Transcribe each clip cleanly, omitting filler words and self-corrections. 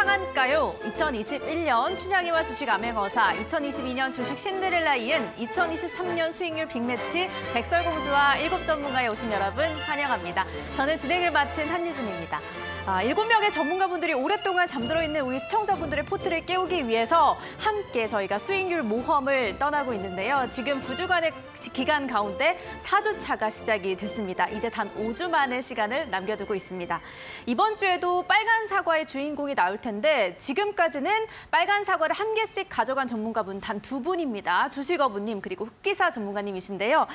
빵한가요? 2021년 춘향이와 주식 암행어사, 2022년 주식 신데렐라 이은 2023년 수익률 빅매치 백설공주와 7전문가에 오신 여러분 환영합니다. 저는 진행을 맡은 한유진입니다. 7명의 전문가분들이 오랫동안 잠들어 있는 우리 시청자분들의 포트를 깨우기 위해서 함께 저희가 수익률 모험을 떠나고 있는데요. 지금 9주간의 기간 가운데 4주차가 시작이 됐습니다. 이제 단 5주 만의 시간을 남겨두고 있습니다. 이번 주에도 빨간 사과의 주인공이 나올 텐데 지금까지는 빨간 사과를 한 개씩 가져간 전문가분 단 2분입니다. 주식어부님 그리고 흑기사 전문가님이신데요.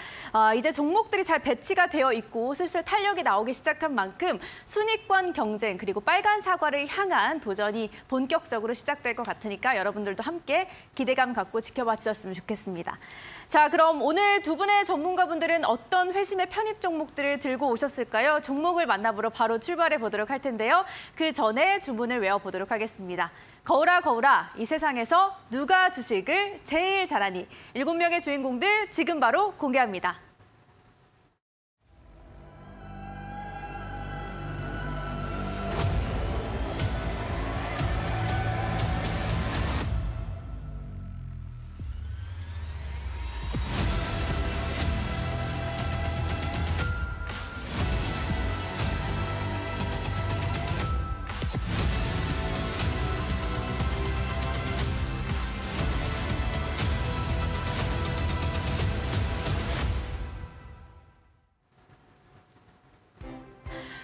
이제 종목들이 잘 배치가 되어 있고 슬슬 탄력이 나오기 시작한 만큼 순위권 경쟁 그리고 빨간 사과를 향한 도전이 본격적으로 시작될 것 같으니까 여러분들도 함께 기대감 갖고 지켜봐 주셨으면 좋겠습니다. 자, 그럼 오늘 두 분의 전문가분들은 어떤 회심의 편입 종목들을 들고 오셨을까요? 종목을 만나보러 바로 출발해 보도록 할 텐데요. 그 전에 주문을 외워보도록 하겠습니다. 거울아 거울아, 이 세상에서 누가 주식을 제일 잘하니? 7명의 주인공들 지금 바로 공개합니다.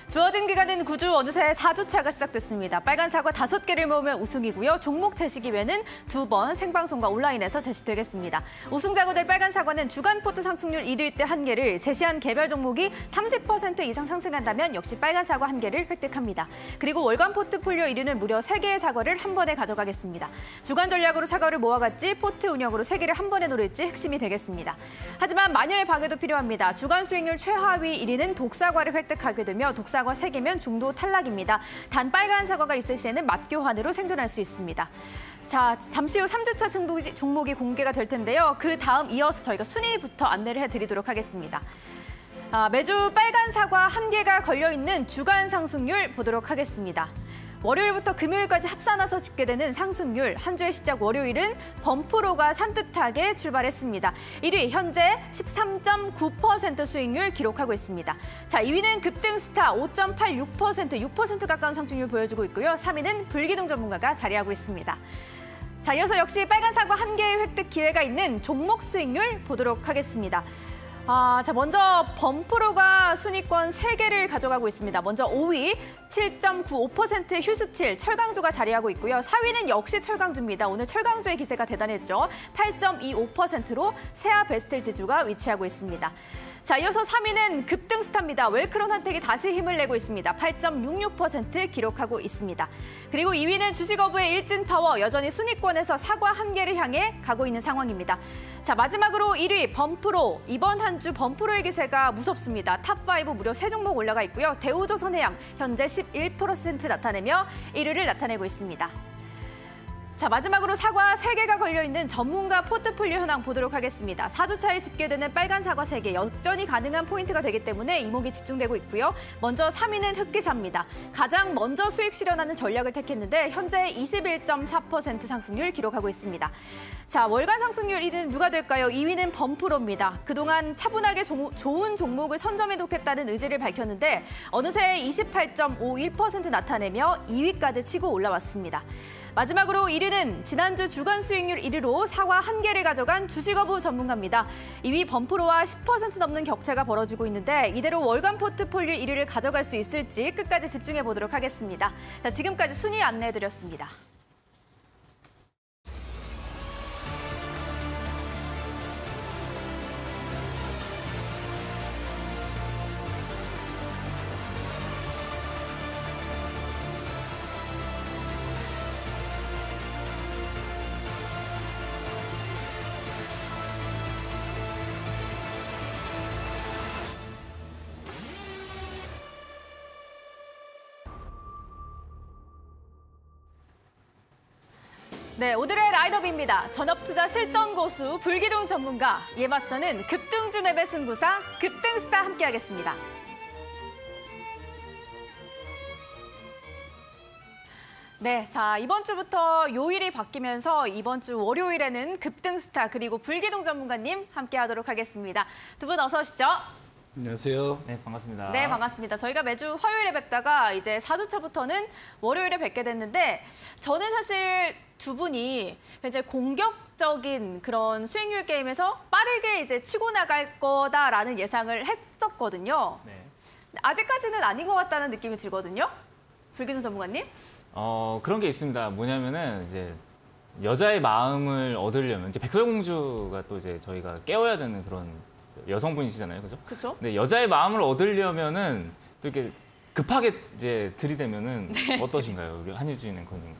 주어진 기간은 9주, 어느새 4주차가 시작됐습니다. 빨간 사과 5개를 모으면 우승이고요. 종목 제시 기회는 2번 생방송과 온라인에서 제시되겠습니다. 우승자가 될 빨간 사과는 주간 포트 상승률 1위 때 1개를, 제시한 개별 종목이 30% 이상 상승한다면 역시 빨간 사과 1개를 획득합니다. 그리고 월간 포트폴리오 1위는 무려 3개의 사과를 한 번에 가져가겠습니다. 주간 전략으로 사과를 모아갈지 포트 운영으로 3개를 한 번에 노릴지 핵심이 되겠습니다. 하지만 마녀의 방해도 필요합니다. 주간 수익률 최하위 1위는 독사과를 획득하게 되며 독사과 3개면 중도 탈락입니다. 단 빨간 사과가 있을 시에는 맞교환으로 생존할 수 있습니다. 자, 잠시 후 3주차 종목이 공개가 될 텐데요. 그 다음 이어서 저희가 순위부터 안내를 해드리도록 하겠습니다. 매주 빨간 사과 1개가 걸려있는 주간 상승률 보도록 하겠습니다. 월요일부터 금요일까지 합산해서 집계되는 상승률, 한 주의 시작 월요일은 범프로가 산뜻하게 출발했습니다. 1위 현재 13.9% 수익률 기록하고 있습니다. 자, 2위는 급등스타 5.86%, 6% 가까운 상승률 보여주고 있고요. 3위는 불기둥 전문가가 자리하고 있습니다. 자, 이어서 역시 빨간 사과 1개의 획득 기회가 있는 종목 수익률 보도록 하겠습니다. 자, 먼저 범프로가 순위권 3개를 가져가고 있습니다. 먼저 5위 7.95% 휴스틸, 철강주가 자리하고 있고요. 4위는 역시 철강주입니다. 오늘 철강주의 기세가 대단했죠. 8.25%로 세아 베스텔 지주가 위치하고 있습니다. 자, 이어서 3위는 급등스타입니다. 웰크론 한택이 다시 힘을 내고 있습니다. 8.66% 기록하고 있습니다. 그리고 2위는 주식어부의 일진파워, 여전히 순위권에서 사과 1개를 향해 가고 있는 상황입니다. 자, 마지막으로 1위 범프로, 이번 한 주 범프로의 기세가 무섭습니다. 탑5 무려 3종목 올라가 있고요. 대우조선해양 현재 11% 나타내며 1위를 나타내고 있습니다. 자, 마지막으로 사과 3개가 걸려있는 전문가 포트폴리오 현황 보도록 하겠습니다. 4주차에 집계되는 빨간 사과 3개, 역전이 가능한 포인트가 되기 때문에 이목이 집중되고 있고요. 먼저 3위는 흑기사입니다. 가장 먼저 수익 실현하는 전략을 택했는데 현재 21.4% 상승률 기록하고 있습니다. 자, 월간 상승률 1위는 누가 될까요? 2위는 범프로입니다. 그동안 차분하게 좋은 종목을 선점해놓겠다는 의지를 밝혔는데 어느새 28.51% 나타내며 2위까지 치고 올라왔습니다. 마지막으로 1위는 지난주 주간 수익률 1위로 사과 1개를 가져간 주식어부 전문가입니다. 2위 범프로와 10% 넘는 격차가 벌어지고 있는데 이대로 월간 포트폴리오 1위를 가져갈 수 있을지 끝까지 집중해 보도록 하겠습니다. 자, 지금까지 순위 안내해드렸습니다. 네, 오늘의 라인업입니다. 전업투자 실전 고수, 불기둥 전문가, 이에 맞서는 급등주 맵의 승부사, 급등스타 함께하겠습니다. 네, 자 이번 주부터 요일이 바뀌면서 이번 주 월요일에는 급등스타 그리고 불기둥 전문가님 함께하도록 하겠습니다. 두 분 어서 오시죠. 안녕하세요. 네, 반갑습니다. 네, 반갑습니다. 저희가 매주 화요일에 뵙다가 이제 4주차부터는 월요일에 뵙게 됐는데 저는 사실 두 분이 굉장히 공격적인 그런 수익률 게임에서 빠르게 이제 치고 나갈 거다라는 예상을 했었거든요. 네. 아직까지는 아닌 것 같다는 느낌이 들거든요. 불기둥 전문가님? 그런 게 있습니다. 뭐냐면은 이제 여자의 마음을 얻으려면 이제 백설공주가 또 이제 저희가 깨워야 되는 그런 여성분이시잖아요, 그죠? 그렇죠. 근데 여자의 마음을 얻으려면은 또 이렇게 급하게 이제 들이대면은 어떠신가요, 우리 한유진 앵커님?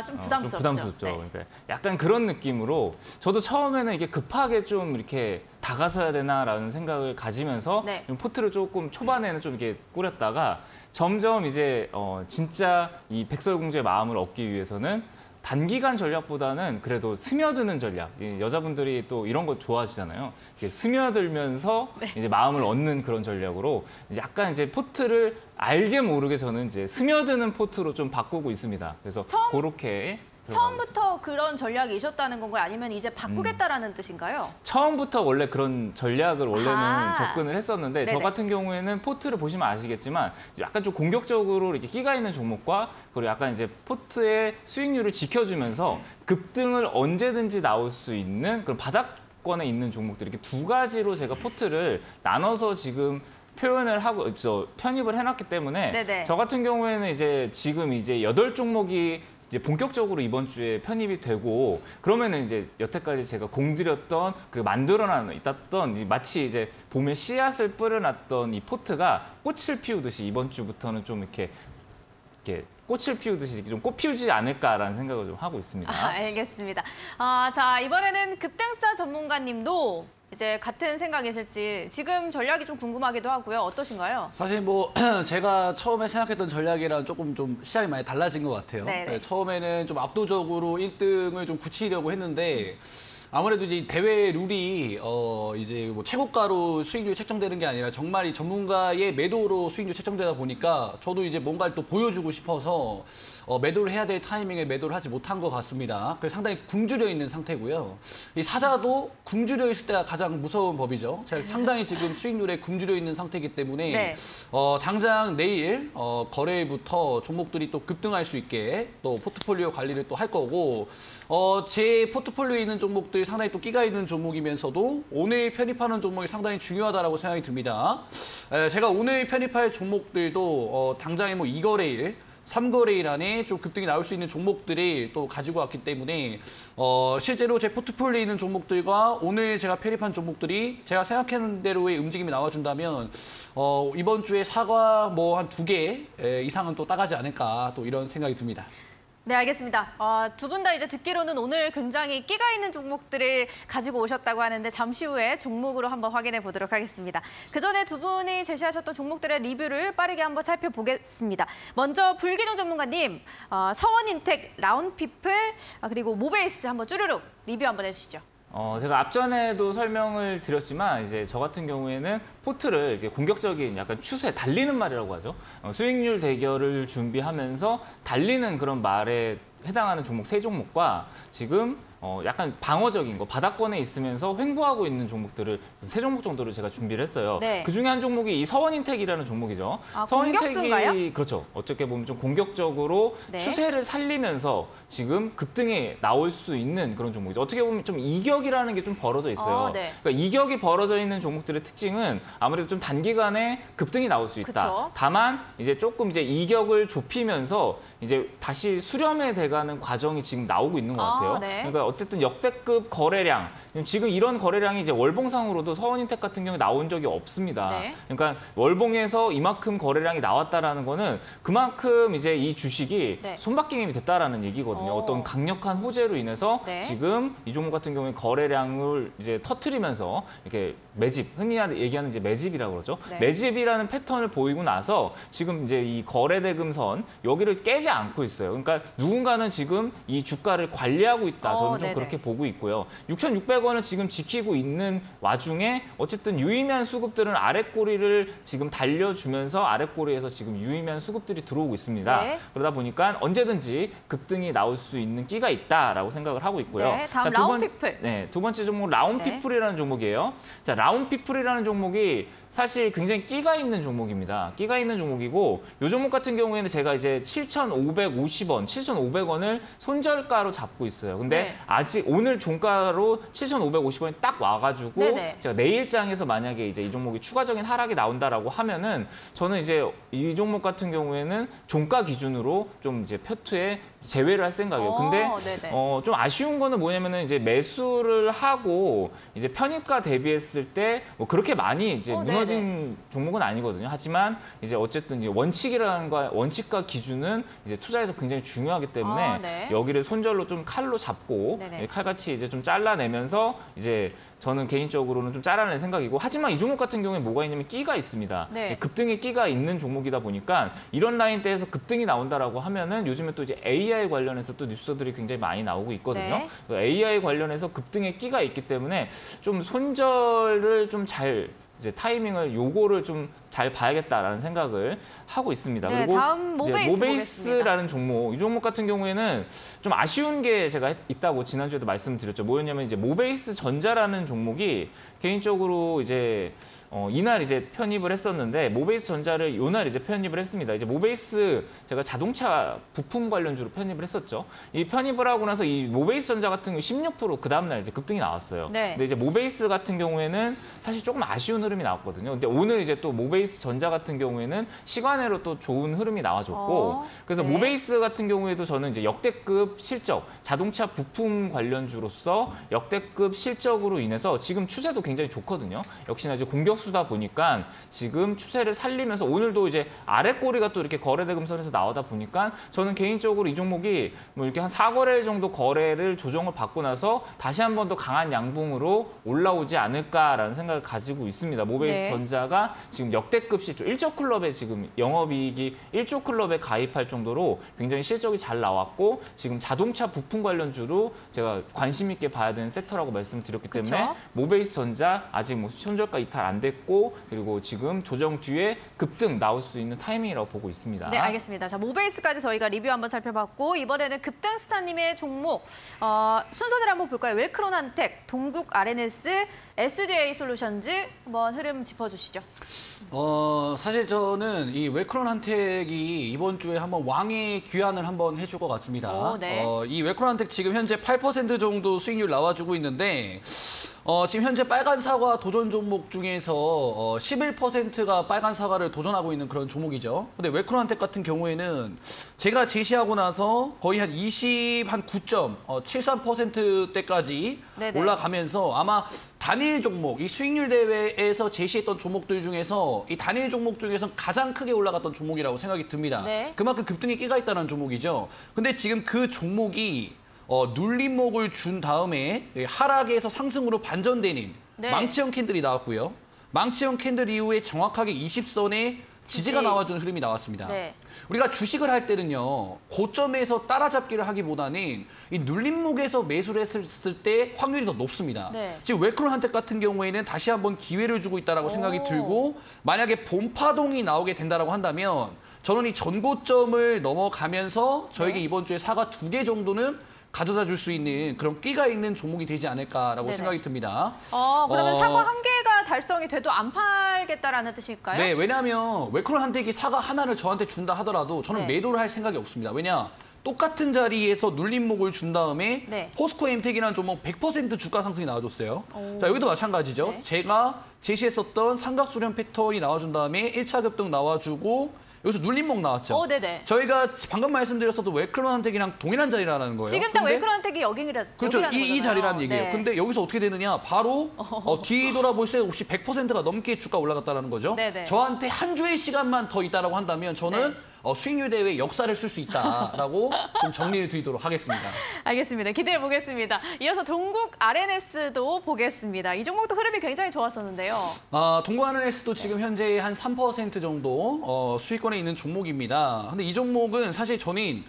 좀 부담스럽죠. 좀 부담스럽죠. 네. 그러니까 약간 그런 느낌으로 저도 처음에는 이게 급하게 좀 이렇게 다가서야 되나라는 생각을 가지면서 네. 좀 포트를 조금 초반에는 좀 이렇게 꾸렸다가 점점 이제 진짜 이 백설공주의 마음을 얻기 위해서는 단기간 전략보다는 그래도 스며드는 전략. 여자분들이 또 이런 거 좋아하시잖아요. 이렇게 스며들면서 네. 이제 마음을 얻는 그런 전략으로 약간 이제 포트를 알게 모르게 저는 이제 스며드는 포트로 좀 바꾸고 있습니다. 그래서 그렇게 처음부터 그런 전략이셨다는 건가요? 아니면 이제 바꾸겠다라는 뜻인가요? 처음부터 원래 그런 전략을 원래는 접근을 했었는데 네네. 저 같은 경우에는 포트를 보시면 아시겠지만 약간 좀 공격적으로 이렇게 끼가 있는 종목과 그리고 약간 이제 포트의 수익률을 지켜주면서 급등을 언제든지 나올 수 있는 그런 바닥권에 있는 종목들 이렇게 두 가지로 제가 포트를 나눠서 지금 표현을 하고 편입을 해놨기 때문에 네네. 저 같은 경우에는 이제 지금 이제 8종목이 이제 본격적으로 이번 주에 편입이 되고 그러면은 이제 여태까지 제가 공들였던 그 만들어놨던 마치 이제 봄에 씨앗을 뿌려놨던 이 포트가 꽃을 피우듯이 이번 주부터는 좀 이렇게 꽃을 피우듯이 좀 꽃 피우지 않을까라는 생각을 좀 하고 있습니다. 알겠습니다. 자 이번에는 급등스타 전문가님도 이제 같은 생각이실지 지금 전략이 좀 궁금하기도 하고요. 어떠신가요? 사실 뭐 제가 처음에 생각했던 전략이랑 조금 좀 시작이 많이 달라진 것 같아요. 네네. 네, 처음에는 좀 압도적으로 1등을 좀 굳히려고 했는데 아무래도 이제 대회 룰이 이제 뭐 최고가로 수익률이 책정되는 게 아니라 정말 이 전문가의 매도로 수익률이 책정되다 보니까 저도 이제 뭔가를 또 보여주고 싶어서 매도를 해야 될 타이밍에 매도를 하지 못한 것 같습니다. 그래서 상당히 굶주려 있는 상태고요. 이 사자도 굶주려 있을 때가 가장 무서운 법이죠. 제가 상당히 지금 수익률에 굶주려 있는 상태이기 때문에 네. 당장 내일 거래일부터 종목들이 또 급등할 수 있게 또 포트폴리오 관리를 또 할 거고 제 포트폴리오에 있는 종목들이 상당히 또 끼가 있는 종목이면서도 오늘 편입하는 종목이 상당히 중요하다고 생각이 듭니다. 제가 오늘 편입할 종목들도 당장에 뭐 2거래일 3거래일 안에 좀 급등이 나올 수 있는 종목들이 또 가지고 왔기 때문에 실제로 제 포트폴리오에 있는 종목들과 오늘 제가 편입한 종목들이 제가 생각하는 대로의 움직임이 나와준다면 이번 주에 사과 뭐 한 2개 이상은 또 따가지 않을까 또 이런 생각이 듭니다. 네, 알겠습니다. 두 분 다 이제 듣기로는 오늘 굉장히 끼가 있는 종목들을 가지고 오셨다고 하는데 잠시 후에 종목으로 한번 확인해 보도록 하겠습니다. 그 전에 두 분이 제시하셨던 종목들의 리뷰를 빠르게 한번 살펴보겠습니다. 먼저 불기둥 전문가님, 서원인텍, 라운피플, 그리고 모베이스 한번 쭈르륵 리뷰 한번 해주시죠. 제가 앞전에도 설명을 드렸지만 이제 저 같은 경우에는 포트를 이제 공격적인 약간 추세 달리는 말이라고 하죠. 수익률 대결을 준비하면서 달리는 그런 말에 해당하는 종목 3종목과 지금 약간 방어적인 거 바닥권에 있으면서 횡보하고 있는 종목들을 3종목 정도를 제가 준비를 했어요. 네. 그중에 한 종목이 이 서원인텍이라는 종목이죠. 공격수인가요? 그렇죠. 어떻게 보면 좀 공격적으로 네. 추세를 살리면서 지금 급등에 나올 수 있는 그런 종목이죠. 어떻게 보면 좀 이격이라는 게 좀 벌어져 있어요. 네. 그러니까 이격이 벌어져 있는 종목들의 특징은 아무래도 좀 단기간에 급등이 나올 수 있다. 그쵸. 다만 이제 조금 이제 이격을 좁히면서 이제 다시 수렴해 돼가는 과정이 지금 나오고 있는 것 같아요. 네. 그러니까 어쨌든 역대급 거래량, 지금 이런 거래량이 이제 월봉상으로도 서원인텍 같은 경우에 나온 적이 없습니다. 네. 그러니까 월봉에서 이만큼 거래량이 나왔다라는 거는 그만큼 이제 이 주식이 네. 손바뀜이 됐다라는 얘기거든요. 어떤 강력한 호재로 인해서 네. 지금 이 종목 같은 경우에 거래량을 이제 터트리면서 이렇게 매집, 흔히 얘기하는 이제 매집이라고 그러죠. 네. 매집이라는 패턴을 보이고 나서 지금 이제 이 거래대금선 여기를 깨지 않고 있어요. 그러니까 누군가는 지금 이 주가를 관리하고 있다. 저는 좀 네네. 그렇게 보고 있고요. 6,600원을 지금 지키고 있는 와중에 어쨌든 유의미한 수급들은 아랫꼬리를 지금 달려주면서 아랫꼬리에서 지금 유의미한 수급들이 들어오고 있습니다. 네. 그러다 보니까 언제든지 급등이 나올 수 있는 끼가 있다라고 생각을 하고 있고요. 네, 다음 자, 라운피플. 네, 두 번째 종목 라운피플이라는 종목이에요. 자, 라운피플이라는 종목이 사실 굉장히 끼가 있는 종목입니다. 끼가 있는 종목이고 이 종목 같은 경우에는 제가 이제 7,550원, 7,500원을 손절가로 잡고 있어요. 근데 네. 아직 오늘 종가로 7,550원이 딱 와가지고 네네. 제가 내일장에서 만약에 이제 이 종목이 추가적인 하락이 나온다라고 하면은 저는 이제 이 종목 같은 경우에는 종가 기준으로 좀 이제 표투에 제외를 할 생각이에요. 근데 네네. 좀 아쉬운 거는 뭐냐면은 이제 매수를 하고 이제 편입가 대비했을 때 뭐 그렇게 많이 이제 무너진 종목은 아니거든요. 하지만 이제 어쨌든 이제 원칙과 기준은 이제 투자에서 굉장히 중요하기 때문에 네. 여기를 손절로 좀 칼로 잡고 네네. 칼같이 이제 좀 잘라내면서 이제 저는 개인적으로는 좀 잘라낼 생각이고 하지만 이 종목 같은 경우에 뭐가 있냐면 끼가 있습니다. 네. 급등의 끼가 있는 종목이다 보니까 이런 라인대에서 급등이 나온다라고 하면은 요즘에 또 이제 AI 관련해서 또 뉴스들이 굉장히 많이 나오고 있거든요. 네. AI 관련해서 급등의 끼가 있기 때문에 좀 손절을 좀 잘 이제 타이밍을 요거를 좀 잘 봐야겠다라는 생각을 하고 있습니다. 네, 그리고 다음 모베이스 모베이스라는 종목, 이 종목 같은 경우에는 좀 아쉬운 게 제가 있다고 지난주에도 말씀드렸죠. 뭐였냐면 이제 모베이스 전자라는 종목이 개인적으로 이제 이날 이제 편입을 했었는데 모베이스 전자를 요날 이제 편입을 했습니다. 이제 모베이스 제가 자동차 부품 관련주로 편입을 했었죠. 이 편입을 하고 나서 이 모베이스 전자 같은 경우 16%그 다음날 이제 급등이 나왔어요. 네. 근데 이제 모베이스 같은 경우에는 사실 조금 아쉬운 흐름이 나왔거든요. 근데 오늘 이제 또 모베이스 전자 같은 경우에는 시간으로 또 좋은 흐름이 나와줬고 그래서 네. 모베이스 같은 경우에도 저는 이제 역대급 실적, 자동차 부품 관련주로서 역대급 실적으로 인해서 지금 추세도 굉장히 좋거든요. 역시나 이제 공격수다 보니까 지금 추세를 살리면서 오늘도 이제 아랫꼬리가 또 이렇게 거래대금선에서 나오다 보니까 저는 개인적으로 이 종목이 뭐 이렇게 한 4거래 정도 거래를 조정을 받고 나서 다시 한 번 더 강한 양봉으로 올라오지 않을까라는 생각을 가지고 있습니다. 모베이스 네. 전자가 지금 역대급 실적, 1조 클럽에 지금 영업이익이 1조 클럽에 가입할 정도로 굉장히 실적이 잘 나왔고 지금 자동차 부품 관련주로 제가 관심 있게 봐야 되는 섹터라고 말씀드렸기 때문에 그쵸? 모베이스 전자 아직 뭐 손절가 이탈 안 됐고 그리고 지금 조정 뒤에 급등 나올 수 있는 타이밍이라고 보고 있습니다. 네, 알겠습니다. 자, 모베이스까지 저희가 리뷰 한번 살펴봤고 이번에는 급등스타님의 종목 순서대로 한번 볼까요? 웰크론한텍, 동국 RNS, SJ 솔루션즈 한번 흐름 짚어주시죠. 사실 저는 이 웰크론한텍이 이번 주에 한번 왕의 귀환을 한번 해줄 것 같습니다. 네. 이 웰크론한텍 지금 현재 8% 정도 수익률 나와주고 있는데 지금 현재 빨간 사과 도전 종목 중에서 11%가 빨간 사과를 도전하고 있는 그런 종목이죠. 근데 웰크론한텍 같은 경우에는 제가 제시하고 나서 거의 한 9.73%대까지 네네. 올라가면서 아마 단일 종목, 이 수익률 대회에서 제시했던 종목들 중에서 이 단일 종목 중에서 가장 크게 올라갔던 종목이라고 생각이 듭니다. 네. 그만큼 급등의 끼가 있다는 종목이죠. 근데 지금 그 종목이 눌림목을 준 다음에 하락에서 상승으로 반전되는 네. 망치형 캔들이 나왔고요. 망치형 캔들 이후에 정확하게 20선에 지지가 나와주는 흐름이 나왔습니다. 네. 우리가 주식을 할 때는요, 고점에서 따라잡기를 하기보다는 이 눌림목에서 매수를 했을 때 확률이 더 높습니다. 네. 지금 웰크론한텍 같은 경우에는 다시 한번 기회를 주고 있다라고 생각이 들고 만약에 본파동이 나오게 된다라고 한다면 저는 이 전고점을 넘어가면서 저에게 이번 주에 사과 2개 정도는 가져다 줄 수 있는 그런 끼가 있는 종목이 되지 않을까라고 네네. 생각이 듭니다. 그러면 사과 한 개가 달성이 돼도 안 팔겠다라는 뜻일까요? 네, 왜냐하면 웰크론한텍이 사과 하나를 저한테 준다 하더라도 저는 네. 매도를 할 생각이 없습니다. 왜냐? 똑같은 자리에서 눌림목을 준 다음에 네. 포스코 엠텍이라는 종목 100% 주가 상승이 나와줬어요. 자, 여기도 마찬가지죠. 네. 제가 제시했었던 삼각수렴 패턴이 나와준 다음에 1차 급등 나와주고 여기서 눌림목 나왔죠. 네네. 저희가 방금 말씀드렸어도 웰크론한텍이랑 동일한 자리라는 거예요. 지금 딱 근데 웰크론한텍이 그렇죠. 여기라는 이 자리라는 얘기예요. 네. 근데 여기서 어떻게 되느냐? 바로 뒤돌아볼 새 없이 100%가 넘게 주가 올라갔다는 거죠. 네네. 저한테 한 주의 시간만 더 있다라고 한다면 저는 네. 수익률 대회 역사를 쓸 수 있다라고 좀 정리를 드리도록 하겠습니다. 알겠습니다. 기대해 보겠습니다. 이어서 동국 RNS도 보겠습니다. 이 종목도 흐름이 굉장히 좋았었는데요. 동국 RNS도 지금 현재 한 3% 정도 수익권에 있는 종목입니다. 근데 이 종목은 사실 저는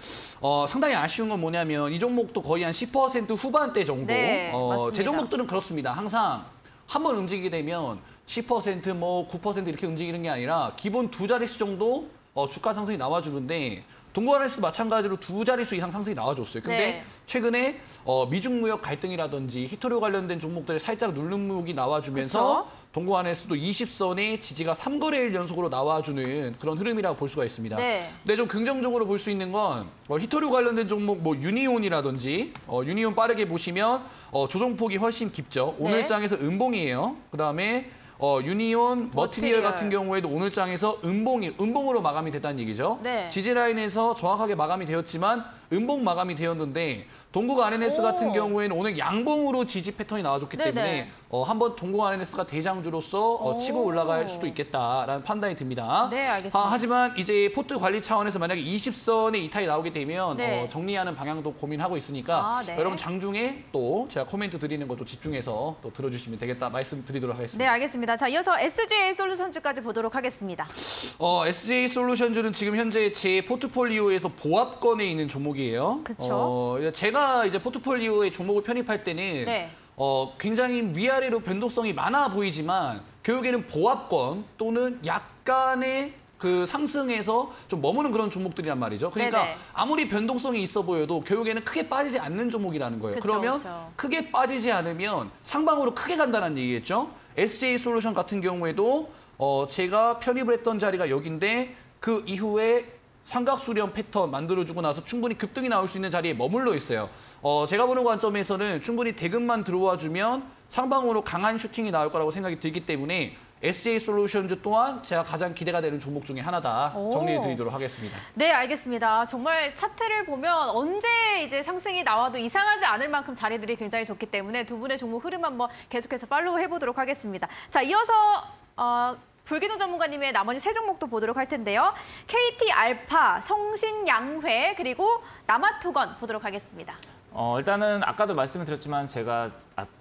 상당히 아쉬운 건 뭐냐면 이 종목도 거의 한 10% 후반대 정도. 네, 맞습니다. 제 종목들은 그렇습니다. 항상 한번 움직이게 되면 10% 뭐 9% 이렇게 움직이는 게 아니라 기본 두 자릿수 정도 주가 상승이 나와주는데 동국 RNS도 마찬가지로 두 자릿수 이상 상승이 나와줬어요. 근데 네. 최근에 미중 무역 갈등이라든지 히토류 관련된 종목들이 살짝 누름목이 나와주면서 그쵸? 동국 RNS도 20선의 지지가 3거래일 연속으로 나와주는 그런 흐름이라고 볼 수가 있습니다. 네. 근데 좀 긍정적으로 볼 수 있는 건 히토류 관련된 종목 뭐 유니온이라든지 유니온 빠르게 보시면 조정폭이 훨씬 깊죠. 네. 오늘 장에서 음봉이에요. 그다음에 유니온 머티리얼 같은 경우에도 오늘 장에서 음봉으로 마감이 됐다는 얘기죠. 네. 지지 라인에서 정확하게 마감이 되었지만 음봉 마감이 되었는데 동국 RNS 같은 경우에는 오늘 양봉으로 지지 패턴이 나와줬기 네네. 때문에 한번 동국 RNS가 대장주로서 치고 올라갈 수도 있겠다라는 판단이 듭니다. 네, 알겠습니다. 하지만 이제 포트 관리 차원에서 만약에 20선의 이탈이 나오게 되면 네. 정리하는 방향도 고민하고 있으니까 네. 여러분 장중에 또 제가 코멘트 드리는 것도 집중해서 또 들어주시면 되겠다 말씀드리도록 하겠습니다. 네, 알겠습니다. 자, 이어서 SGA 솔루션즈까지 보도록 하겠습니다. SJ 솔루션즈는 지금 현재 제 포트폴리오에서 보합권에 있는 종목이에요. 그쵸. 제가 이제 포트폴리오에 종목을 편입할 때는 네. 굉장히 위아래로 변동성이 많아 보이지만 결국에는 보합권 또는 약간의 그 상승에서 좀 머무는 그런 종목들이란 말이죠. 그러니까 네네. 아무리 변동성이 있어 보여도 결국에는 크게 빠지지 않는 종목이라는 거예요. 그쵸, 그러면 그쵸. 크게 빠지지 않으면 상방으로 크게 간다는 얘기겠죠. SJ 솔루션 같은 경우에도 제가 편입을 했던 자리가 여기인데 그 이후에 삼각수렴 패턴 만들어주고 나서 충분히 급등이 나올 수 있는 자리에 머물러 있어요. 제가 보는 관점에서는 충분히 대금만 들어와주면 상방으로 강한 슈팅이 나올 거라고 생각이 들기 때문에 SJ 솔루션즈 또한 제가 가장 기대가 되는 종목 중에 하나다 정리해 드리도록 하겠습니다. 네, 알겠습니다. 정말 차트를 보면 언제 이제 상승이 나와도 이상하지 않을 만큼 자리들이 굉장히 좋기 때문에 두 분의 종목 흐름 한번 계속해서 팔로우 해보도록 하겠습니다. 자, 이어서 불기둥 전문가님의 나머지 세 종목도 보도록 할 텐데요. KT 알파, 성신양회, 그리고 남아토건 보도록 하겠습니다. 일단은 아까도 말씀을 드렸지만 제가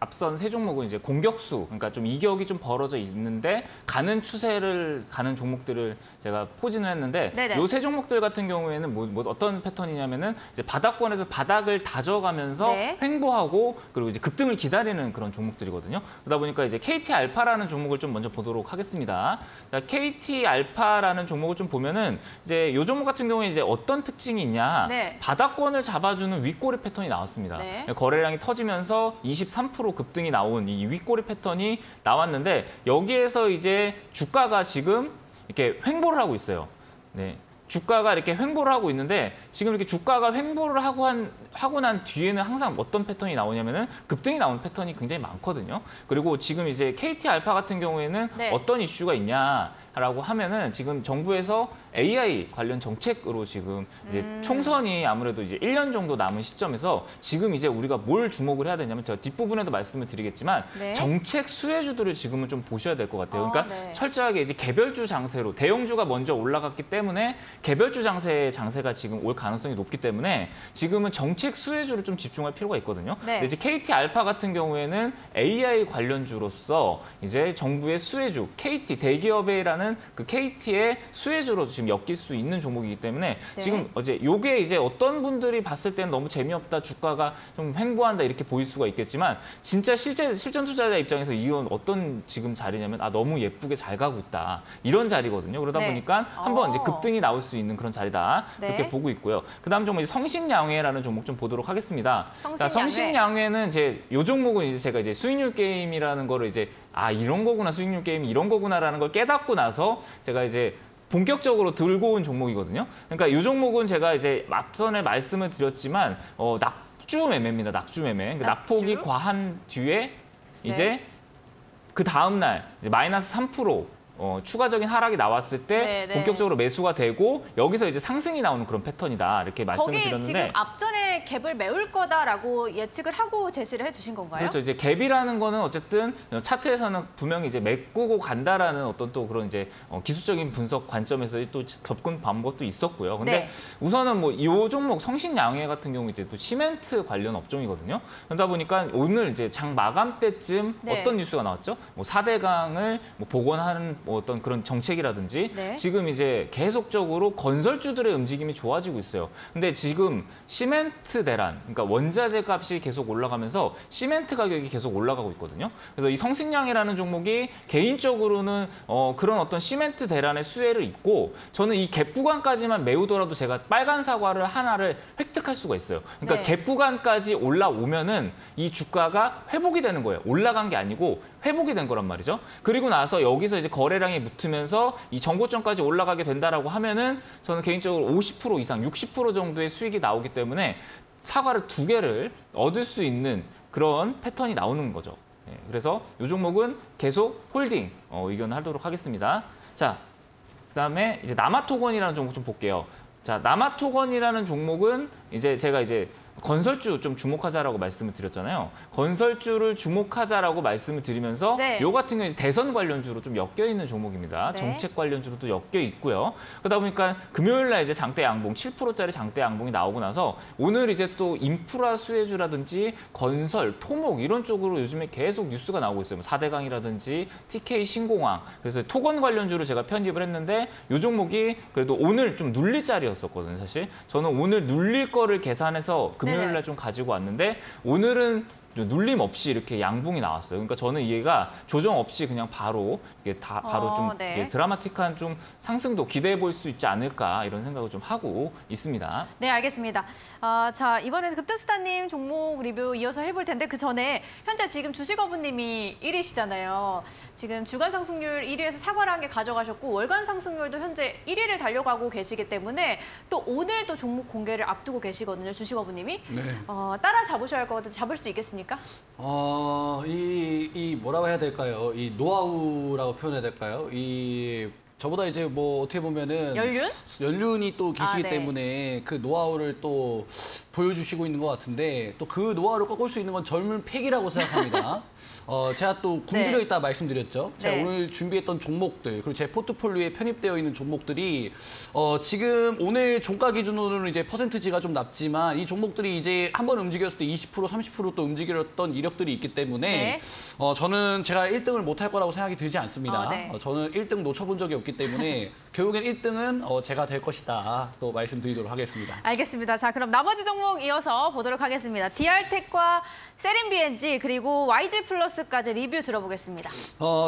앞선 세 종목은 이제 공격수, 그러니까 좀 이격이 좀 벌어져 있는데 가는 추세를 가는 종목들을 제가 포진을 했는데 네네. 요 세 종목들 같은 경우에는 뭐 어떤 패턴이냐면은 이제 바닥권에서 바닥을 다져가면서 네. 횡보하고 그리고 이제 급등을 기다리는 그런 종목들이거든요. 그러다 보니까 이제 KT 알파라는 종목을 좀 먼저 보도록 하겠습니다. 자, KT 알파라는 종목을 좀 보면은 이제 요 종목 같은 경우에 이제 어떤 특징이 있냐? 네. 바닥권을 잡아주는 윗꼬리 패턴이 나왔습니다. 네. 거래량이 터지면서 23% 급등이 나온 이 윗꼬리 패턴이 나왔는데 여기에서 이제 주가가 지금 이렇게 횡보를 하고 있어요. 네. 주가가 이렇게 횡보를 하고 있는데 지금 이렇게 주가가 횡보를 하고 난 뒤에는 항상 어떤 패턴이 나오냐면은 급등이 나오는 패턴이 굉장히 많거든요. 그리고 지금 이제 KT 알파 같은 경우에는 네. 어떤 이슈가 있냐라고 하면은 지금 정부에서 AI 관련 정책으로 지금 이제 총선이 아무래도 이제 1년 정도 남은 시점에서 지금 이제 우리가 뭘 주목을 해야 되냐면 제가 뒷부분에도 말씀을 드리겠지만 네. 정책 수혜주들을 지금은 좀 보셔야 될 것 같아요. 그러니까 네. 철저하게 이제 개별주 장세로 대형주가 먼저 올라갔기 때문에 개별주 장세가 지금 올 가능성이 높기 때문에 지금은 정책 수혜주를 좀 집중할 필요가 있거든요. 네. 근데 이제 KT 알파 같은 경우에는 AI 관련주로서 이제 정부의 수혜주, KT 대기업이라는 그 KT의 수혜주로 지금 엮일 수 있는 종목이기 때문에 네. 지금 요게 이제 어떤 분들이 봤을 때는 너무 재미없다, 주가가 좀 횡보한다 이렇게 보일 수가 있겠지만 진짜 실전 투자자 입장에서 이건 어떤 지금 자리냐면 너무 예쁘게 잘 가고 있다 이런 자리거든요. 그러다 네. 보니까 한번 이제 급등이 나올 수 있는 그런 자리다 그렇게 네. 보고 있고요. 그다음 종목 이제 성신양회라는 종목 좀 보도록 하겠습니다. 자, 성신양회. 성신양회는 이제 요 종목은 이제 제가 이제 수익률 게임이라는 거를 이제 이런 거구나 수익률 게임이 이런 거구나라는 걸 깨닫고 나서 제가 이제 본격적으로 들고 온 종목이거든요. 그러니까 이 종목은 제가 이제 앞선에 말씀을 드렸지만 낙주 매매입니다. 낙주 매매. 그러니까 낙폭이 과한 뒤에 이제 그 다음 날 이제 마이너스 3% 추가적인 하락이 나왔을 때 네네. 본격적으로 매수가 되고 여기서 이제 상승이 나오는 그런 패턴이다 이렇게 말씀을 거기 드렸는데 지금 앞전에 갭을 메울 거다라고 예측을 하고 제시를 해주신 건가요? 그렇죠. 이제 갭이라는 거는 어쨌든 차트에서는 분명히 이제 메꾸고 간다라는 어떤 또 그런 이제 기술적인 분석 관점에서 또 접근 방법도 있었고요. 근데 네. 우선은 뭐 이 종목 성신양해 같은 경우 이제 또 시멘트 관련 업종이거든요. 그러다 보니까 오늘 이제 장 마감 때쯤 네. 어떤 뉴스가 나왔죠? 뭐 4대강을 뭐 복원하는 뭐 어떤 그런 정책이라든지 네. 지금 이제 계속적으로 건설주들의 움직임이 좋아지고 있어요. 근데 지금 시멘트 대란, 그러니까 원자재 값이 계속 올라가면서 시멘트 가격이 계속 올라가고 있거든요. 그래서 이 성신양이라는 종목이 개인적으로는 그런 어떤 시멘트 대란의 수혜를 잊고 저는 이 갭 구간까지만 메우더라도 제가 빨간 사과를 하나를 획득할 수가 있어요. 그러니까 네. 갭 구간까지 올라오면은 이 주가가 회복이 되는 거예요. 올라간 게 아니고 회복이 된 거란 말이죠. 그리고 나서 여기서 이제 거래량이 붙으면서 이 정고점까지 올라가게 된다라고 하면은 저는 개인적으로 50% 이상, 60% 정도의 수익이 나오기 때문에 사과를 2개를 얻을 수 있는 그런 패턴이 나오는 거죠. 네, 그래서 이 종목은 계속 홀딩 의견을 하도록 하겠습니다. 자, 그다음에 이제 남아토건이라는 종목 좀 볼게요. 자, 남아토건이라는 종목은 이제 제가 이제 건설주 좀 주목하자라고 말씀을 드렸잖아요. 건설주를 주목하자라고 말씀을 드리면서 네. 요 같은 경우는 대선 관련주로 좀 엮여 있는 종목입니다. 네. 정책 관련주로도 엮여 있고요. 그러다 보니까 금요일 날 이제 장대 양봉 7%짜리 장대 양봉이 나오고 나서 오늘 이제 또 인프라 수혜주라든지 건설, 토목 이런 쪽으로 요즘에 계속 뉴스가 나오고 있어요. 4대강이라든지 TK 신공항. 그래서 토건 관련주를 제가 편입을 했는데 요 종목이 그래도 오늘 좀 눌릴 자리였었거든요, 사실. 저는 오늘 눌릴 거를 계산해서 금요일 날 좀 가지고 왔는데 오늘은 눌림 없이 이렇게 양봉이 나왔어요. 그러니까 저는 얘가 조정 없이 그냥 바로 이게 바로 좀 네. 이게 드라마틱한 좀 상승도 기대해 볼 수 있지 않을까 이런 생각을 좀 하고 있습니다. 네, 알겠습니다. 자, 이번에는 급등스타님 종목 리뷰 이어서 해볼 텐데 그 전에 현재 지금 주식어부님이 1위시잖아요. 지금 주간 상승률 1위에서 사과를 한 개 가져가셨고 월간 상승률도 현재 1위를 달려가고 계시기 때문에 또 오늘 또 종목 공개를 앞두고 계시거든요, 주식어부님이. 네. 따라 잡으셔야 할 것 같은데 잡을 수 있겠습니까? 이 뭐라고 해야 될까요? 이 노하우라고 표현해야 될까요? 저보다 이제 뭐 어떻게 보면은 연륜이 또 계시기 네. 때문에 그 노하우를 또 보여주시고 있는 것 같은데 또 그 노하우를 꺾을 수 있는 건 젊은 팩이라고 생각합니다. 제가 또 굶주려 있다 말씀드렸죠. 제가 네. 오늘 준비했던 종목들 그리고 제 포트폴리오에 편입되어 있는 종목들이 지금 오늘 종가 기준으로는 이제 퍼센트지가 좀 낮지만 이 종목들이 이제 한번 움직였을 때 20% 30% 또 움직였던 이력들이 있기 때문에 네. 저는 제가 1등을 못할 거라고 생각이 들지 않습니다. 네. 저는 1등 놓쳐본 적이 없기 때문에 결국엔 1등은 제가 될 것이다 또 말씀드리도록 하겠습니다. 알겠습니다. 자, 그럼 나머지 종목 이어서 보도록 하겠습니다. DR텍과 세린BNG 그리고 YG플러스까지 리뷰 들어보겠습니다.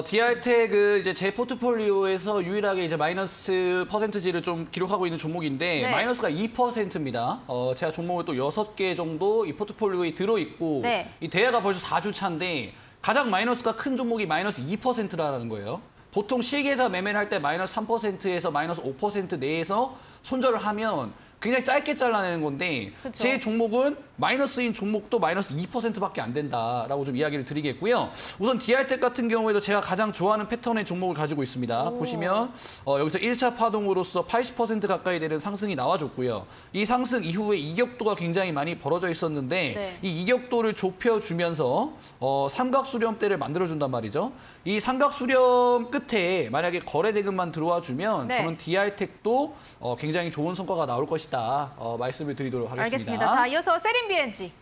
DR텍은 이제 제 포트폴리오에서 유일하게 이제 마이너스 퍼센트지를 좀 기록하고 있는 종목인데 네. 마이너스가 2%입니다. 제가 종목을 또 6개 정도 이 포트폴리오에 들어있고 네. 이 대회가 벌써 4주 차인데 가장 마이너스가 큰 종목이 마이너스 2%라는 거예요. 보통 실계좌 매매를 할 때 마이너스 3%에서 마이너스 5% 내에서 손절을 하면 굉장히 짧게 잘라내는 건데 그쵸. 제 종목은 마이너스인 종목도 마이너스 2%밖에 안 된다라고 좀 이야기를 드리겠고요. 우선 DR텍 같은 경우에도 제가 가장 좋아하는 패턴의 종목을 가지고 있습니다. 보시면 여기서 1차 파동으로서 80% 가까이 되는 상승이 나와줬고요. 이 상승 이후에 이격도가 굉장히 많이 벌어져 있었는데 네. 이 이격도를 좁혀주면서 삼각수렴대를 만들어준단 말이죠. 이 삼각수렴 끝에 만약에 거래대금만 들어와 주면 네. 저는 DR텍도 굉장히 좋은 성과가 나올 것이다 말씀을 드리도록 하겠습니다. 알겠습니다. 자, 이어서 세린BNG.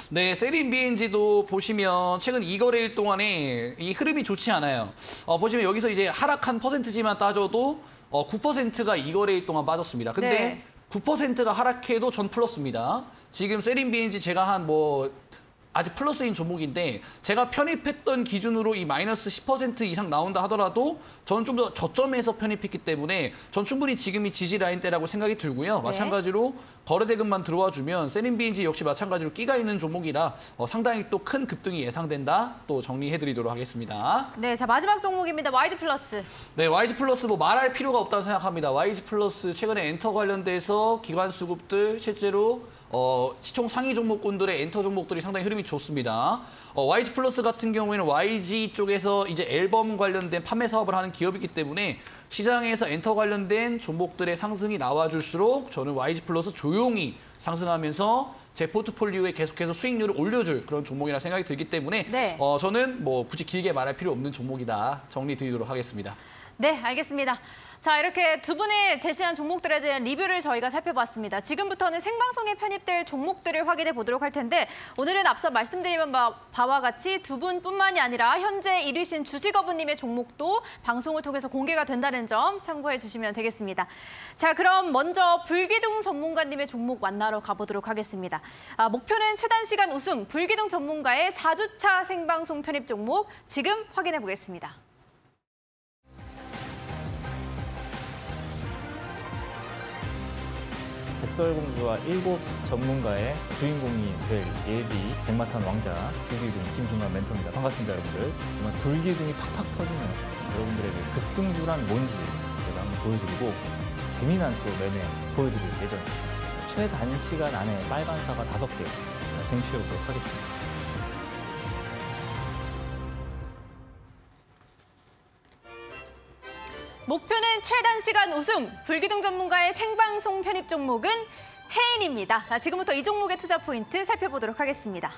네, 세린BNG도 보시면 최근 2거래일 동안에 이 흐름이 좋지 않아요. 보시면 여기서 이제 하락한 퍼센트지만 따져도 9%가 2거래일 동안 빠졌습니다. 근데 네. 9%가 하락해도 전 플러스입니다. 지금 세린BNG 제가 한 아직 플러스인 종목인데 제가 편입했던 기준으로 이 마이너스 10% 이상 나온다 하더라도 저는 좀 더 저점에서 편입했기 때문에 전 충분히 지금이 지지 라인대라고 생각이 들고요. 네. 마찬가지로 거래대금만 들어와 주면 세린BNG 역시 마찬가지로 끼가 있는 종목이라 상당히 또 큰 급등이 예상된다. 또 정리해드리도록 하겠습니다. 네, 자, 마지막 종목입니다. YG플러스. 네, YG플러스 말할 필요가 없다고 생각합니다. YG플러스 최근에 엔터 관련돼서 기관 수급들 실제로 시총 상위 종목군들의 엔터 종목들이 상당히 흐름이 좋습니다. YG 플러스 같은 경우에는 YG 쪽에서 이제 앨범 관련된 판매 사업을 하는 기업이기 때문에 시장에서 엔터 관련된 종목들의 상승이 나와줄수록 저는 YG 플러스 조용히 상승하면서 제 포트폴리오에 계속해서 수익률을 올려줄 그런 종목이라 생각이 들기 때문에 네. 저는 뭐 굳이 길게 말할 필요 없는 종목이다 정리드리도록 하겠습니다. 네, 알겠습니다. 자, 이렇게 두 분의 제시한 종목들에 대한 리뷰를 저희가 살펴봤습니다. 지금부터는 생방송에 편입될 종목들을 확인해 보도록 할 텐데 오늘은 앞서 말씀드린 바와 같이 두 분뿐만이 아니라 현재 1위신 주식어부님의 종목도 방송을 통해서 공개가 된다는 점 참고해 주시면 되겠습니다. 자, 그럼 먼저 불기둥 전문가님의 종목 만나러 가보도록 하겠습니다. 목표는 최단 시간 우승, 불기둥 전문가의 4주차 생방송 편입 종목 지금 확인해 보겠습니다. 백설공주와 7 전문가의 주인공이 될 예비 백마탄 왕자 불기둥 김승만 멘토입니다. 반갑습니다, 여러분들. 정말 불기둥이 팍팍 터지는 여러분들에게 급등주란 뭔지 제가 한번 보여드리고 재미난 또 매매 보여드릴 예정입니다. 최단시간 안에 빨간사가 5개 제가 쟁취해보도록 하겠습니다. 목표는 최단 시간 우승, 불기둥 전문가의 생방송 편입 종목은 해인입니다. 자, 지금부터 이 종목의 투자 포인트 살펴보도록 하겠습니다.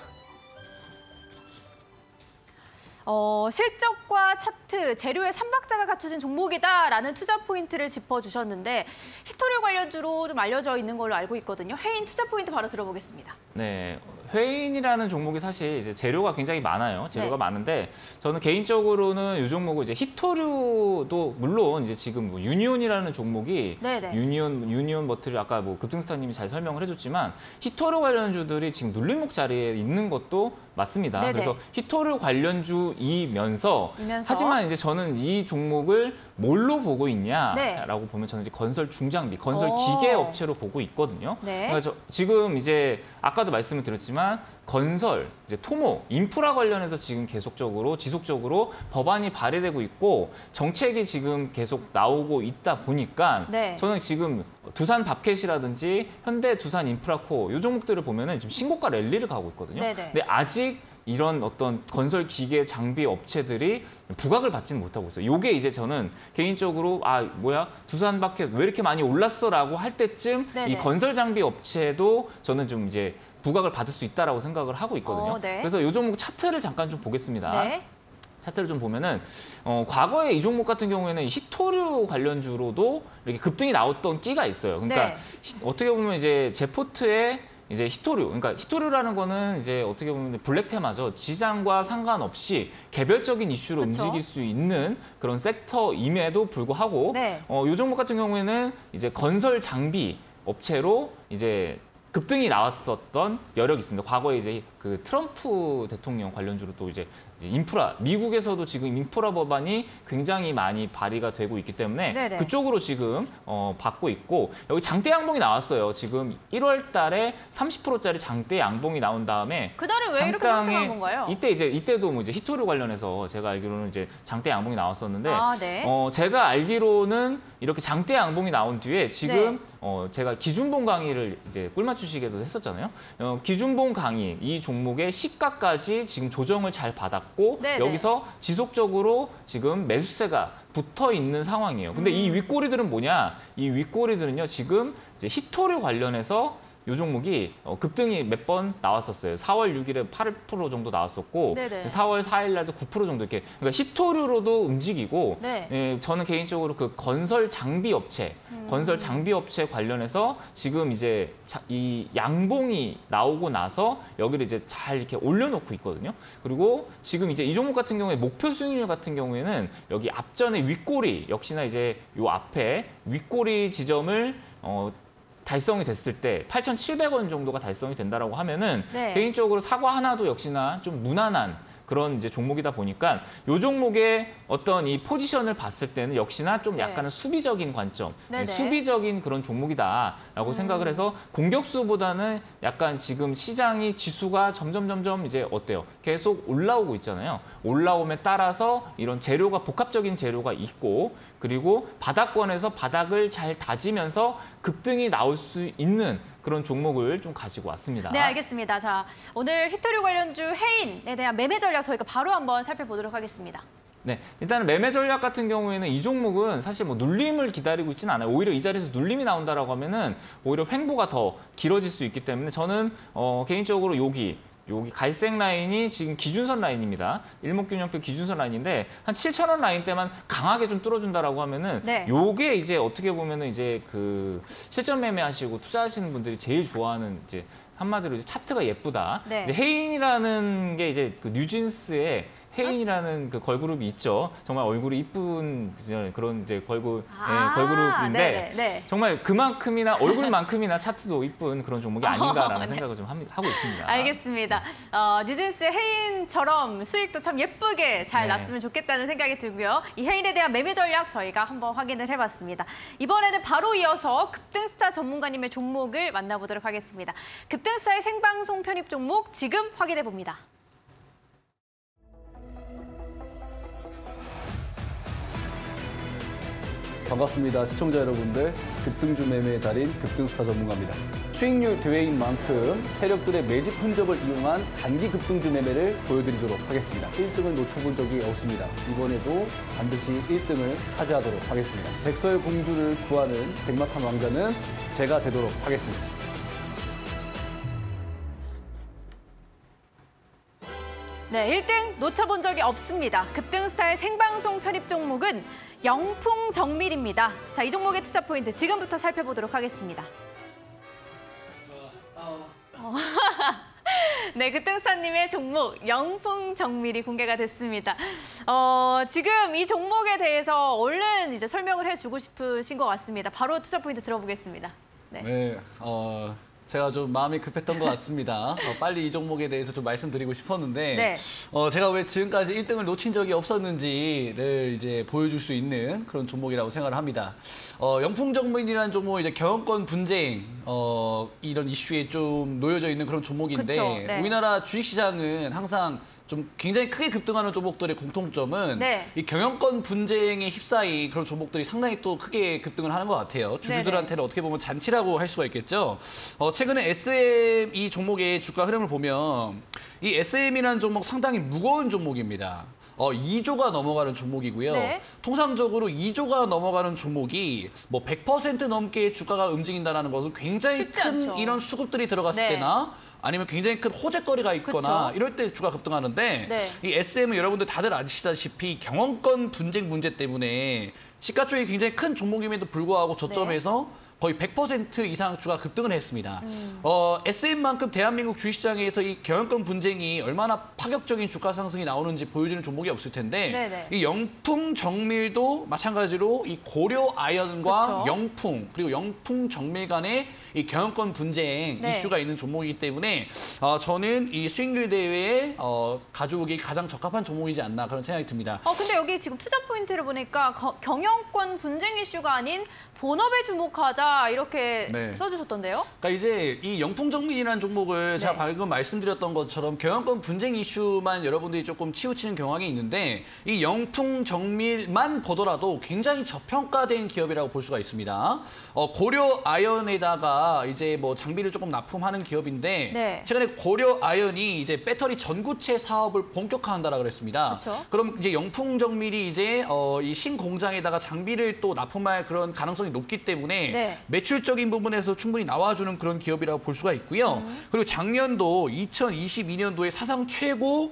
실적과 차트, 재료의 삼박자가 갖춰진 종목이다라는 투자 포인트를 짚어주셨는데 히토류 관련주로 좀 알려져 있는 걸로 알고 있거든요. 해인 투자 포인트 바로 들어보겠습니다. 네, 회인이라는 종목이 사실 이제 재료가 굉장히 많아요. 재료가 네. 많은데 저는 개인적으로는 이 종목은 이제 히토류도 물론 이제 지금 뭐 유니온이라는 종목이 네네. 유니온 버틀을 아까 뭐 급등스타님이 잘 설명을 해줬지만 히토류 관련주들이 지금 눌림목 자리에 있는 것도 맞습니다. 네네. 그래서 히토류 관련주이면서 하지만 이제 저는 이 종목을 뭘로 보고 있냐라고 보면 저는 이제 건설 중장비, 건설 기계 업체로 보고 있거든요. 네. 그러니까 지금 이제 아까도 말씀을 드렸지만 건설, 이제 토목, 인프라 관련해서 지금 계속적으로 지속적으로 법안이 발의되고 있고 정책이 지금 계속 나오고 있다 보니까 네. 저는 지금 두산 밥켓이라든지 현대 두산 인프라코 이 종목들을 보면은 지금 신고가 랠리를 가고 있거든요. 네네. 근데 아직 이런 어떤 건설 기계 장비 업체들이 부각을 받지는 못하고 있어요. 요게 이제 저는 개인적으로 두산 밥켓 왜 이렇게 많이 올랐어라고 할 때쯤 네네. 이 건설 장비 업체도 저는 좀 이제 부각을 받을 수 있다라고 생각을 하고 있거든요. 네. 그래서 요 종목 차트를 잠깐 좀 보겠습니다. 네. 차트를 좀 보면은 과거에 이 종목 같은 경우에는 히토류 관련주로도 이렇게 급등이 나왔던 끼가 있어요. 그러니까 네. 어떻게 보면 이제 제포트의 이제 히토류, 그러니까 히토류라는 거는 이제 어떻게 보면 블랙 테마죠. 시장과 상관없이 개별적인 이슈로 그쵸. 움직일 수 있는 그런 섹터임에도 불구하고 네. 이 종목 같은 경우에는 이제 건설 장비 업체로 이제 급등이 나왔었던 여력이 있습니다. 과거에 이제 그 트럼프 대통령 관련주로 또 이제 인프라, 미국에서도 지금 인프라 법안이 굉장히 많이 발의가 되고 있기 때문에 네네. 그쪽으로 지금 받고 있고 여기 장대 양봉이 나왔어요. 지금 1월 달에 30%짜리 장대 양봉이 나온 다음에 그날은 왜 이렇게 상승한 건가요? 이때도 뭐 이제 히토류 관련해서 제가 알기로는 이제 장대 양봉이 나왔었는데 네. 제가 알기로는 이렇게 장대 양봉이 나온 뒤에 지금 제가 기준봉 강의를 이제 꿀맛주식에서 했었잖아요. 기준봉 강의 이 종목의 시가까지 지금 조정을 잘 받았고 네네. 여기서 지속적으로 지금 매수세가 붙어 있는 상황이에요. 근데 이 윗꼬리들은 뭐냐? 이 윗꼬리들은요 지금 이제 히토류 관련해서 이 종목이 급등이 몇 번 나왔었어요. 4월 6일에 8% 정도 나왔었고 네네. 4월 4일 날도 9% 정도 이렇게 그러니까 히토류로도 움직이고 네. 저는 개인적으로 그 건설 장비 업체 관련해서 지금 이제 이 양봉이 나오고 나서 여기를 이제 잘 이렇게 올려놓고 있거든요. 그리고 지금 이제 이 종목 같은 경우에 목표 수익률 같은 경우에는 여기 앞전에 윗꼬리 역시나 이제 요 앞에 윗꼬리 지점을 달성이 됐을 때 8,700원 정도가 달성이 된다라고 하면은 네. 개인적으로 사과 하나도 역시나 좀 무난한 그런 이제 종목이다 보니까 이 종목의 어떤 이 포지션을 봤을 때는 역시나 좀 약간은 수비적인 관점, 네네. 수비적인 그런 종목이다라고 생각을 해서 공격수보다는 약간 지금 시장이 지수가 점점 이제 어때요? 계속 올라오고 있잖아요. 올라옴에 따라서 이런 재료가 복합적인 재료가 있고 그리고 바닥권에서 바닥을 잘 다지면서 급등이 나올 수 있는 그런 종목을 좀 가지고 왔습니다. 네, 알겠습니다. 자, 오늘 히토류 관련주 해인에 대한 매매 전략 저희가 바로 한번 살펴보도록 하겠습니다. 네, 일단 매매 전략 같은 경우에는 이 종목은 사실 뭐 눌림을 기다리고 있지는 않아요. 오히려 이 자리에서 눌림이 나온다라고 하면은 오히려 횡보가 더 길어질 수 있기 때문에 저는 개인적으로 여기 갈색 라인이 지금 기준선 라인입니다. 일목균형표 기준선 라인인데 한 7,000원 라인 때만 강하게 좀 뚫어준다라고 하면은 네. 요게 이제 어떻게 보면은 이제 그 실전 매매하시고 투자하시는 분들이 제일 좋아하는 이제 한마디로 이제 차트가 예쁘다. 네. 이제 헤인이라는 게 이제 그 뉴진스의 헤인이라는 그 걸그룹이 있죠. 정말 얼굴이 이쁜 그런 이제 걸그룹인데 네. 정말 그만큼이나 얼굴만큼이나 차트도 이쁜 그런 종목이 아닌가라는 생각을 좀 하고 있습니다. 알겠습니다. 뉴진스 해인처럼 수익도 참 예쁘게 잘 네. 났으면 좋겠다는 생각이 들고요. 이 해인에 대한 매매 전략 저희가 한번 확인을 해봤습니다. 이번에는 바로 이어서 급등스타 전문가님의 종목을 만나보도록 하겠습니다. 급등스타의 생방송 편입 종목 지금 확인해 봅니다. 반갑습니다. 시청자 여러분들. 급등주 매매의 달인 급등스타 전문가입니다. 수익률 대회인 만큼 세력들의 매집 흔적을 이용한 단기 급등주 매매를 보여드리도록 하겠습니다. 1등을 놓쳐본 적이 없습니다. 이번에도 반드시 1등을 차지하도록 하겠습니다. 백서의 공주를 구하는 백마탄 왕자는 제가 되도록 하겠습니다. 네, 1등 놓쳐본 적이 없습니다. 급등스타의 생방송 편입 종목은 영풍정밀입니다. 자, 이 종목의 투자 포인트 지금부터 살펴보도록 하겠습니다. 네, 급등스타님의 종목 영풍정밀이 공개가 됐습니다. 지금 이 종목에 대해서 얼른 이제 설명을 해주고 싶으신 것 같습니다. 바로 투자 포인트 들어보겠습니다. 네. 제가 좀 마음이 급했던 것 같습니다. 빨리 이 종목에 대해서 좀 말씀드리고 싶었는데 네. 제가 왜 지금까지 1등을 놓친 적이 없었는지를 이제 보여줄 수 있는 그런 종목이라고 생각을 합니다. 영풍정밀이라는 종목은 이제 경영권 분쟁 이런 이슈에 좀 놓여져 있는 그런 종목인데 그쵸, 네. 우리나라 주식시장은 항상 좀 굉장히 크게 급등하는 종목들의 공통점은 네. 이 경영권 분쟁에 휩싸인 그런 종목들이 상당히 또 크게 급등을 하는 것 같아요. 주주들한테는 어떻게 보면 잔치라고 할 수가 있겠죠. 최근에 SM 이 종목의 주가 흐름을 보면 이 SM이라는 종목 상당히 무거운 종목입니다. 2조가 넘어가는 종목이고요. 네. 통상적으로 2조가 넘어가는 종목이 뭐 100% 넘게 주가가 움직인다는 것은 굉장히 쉽지 큰 않죠. 이런 수급들이 들어갔을 네. 때나 아니면 굉장히 큰 호재거리가 있거나 그쵸. 이럴 때 주가 급등하는데 네. 이 SM은 여러분들 다들 아시다시피 경영권 분쟁 문제 때문에 시가총액이 굉장히 큰 종목임에도 불구하고 저점에서 거의 100% 이상 주가 급등을 했습니다. SM만큼 대한민국 주식시장에서 이 경영권 분쟁이 얼마나 파격적인 주가 상승이 나오는지 보여주는 종목이 없을 텐데 네네. 이 영풍정밀도 마찬가지로 이 고려아연과 그쵸. 영풍 그리고 영풍정밀 간의 이 경영권 분쟁 네. 이슈가 있는 종목이기 때문에 저는 이 수익률 대회에 가져오기 가장 적합한 종목이지 않나 그런 생각이 듭니다. 근데 여기 지금 투자 포인트를 보니까 경영권 분쟁 이슈가 아닌 본업에 주목하자 이렇게 네. 써주셨던데요? 그러니까 이제 이 영풍정밀이라는 종목을 제가 네. 방금 말씀드렸던 것처럼 경영권 분쟁 이슈만 여러분들이 조금 치우치는 경향이 있는데 이 영풍정밀만 보더라도 굉장히 저평가된 기업이라고 볼 수가 있습니다. 고려아연에다가 이제 뭐 장비를 조금 납품하는 기업인데 네. 최근에 고려아연이 이제 배터리 전구체 사업을 본격화한다라 그랬습니다. 그쵸. 그럼 이제 영풍정밀이 이제 이 신공장에다가 장비를 또 납품할 그런 가능성이 높기 때문에 네. 매출적인 부분에서 충분히 나와주는 그런 기업이라고 볼 수가 있고요. 그리고 작년도 2022년도에 사상 최고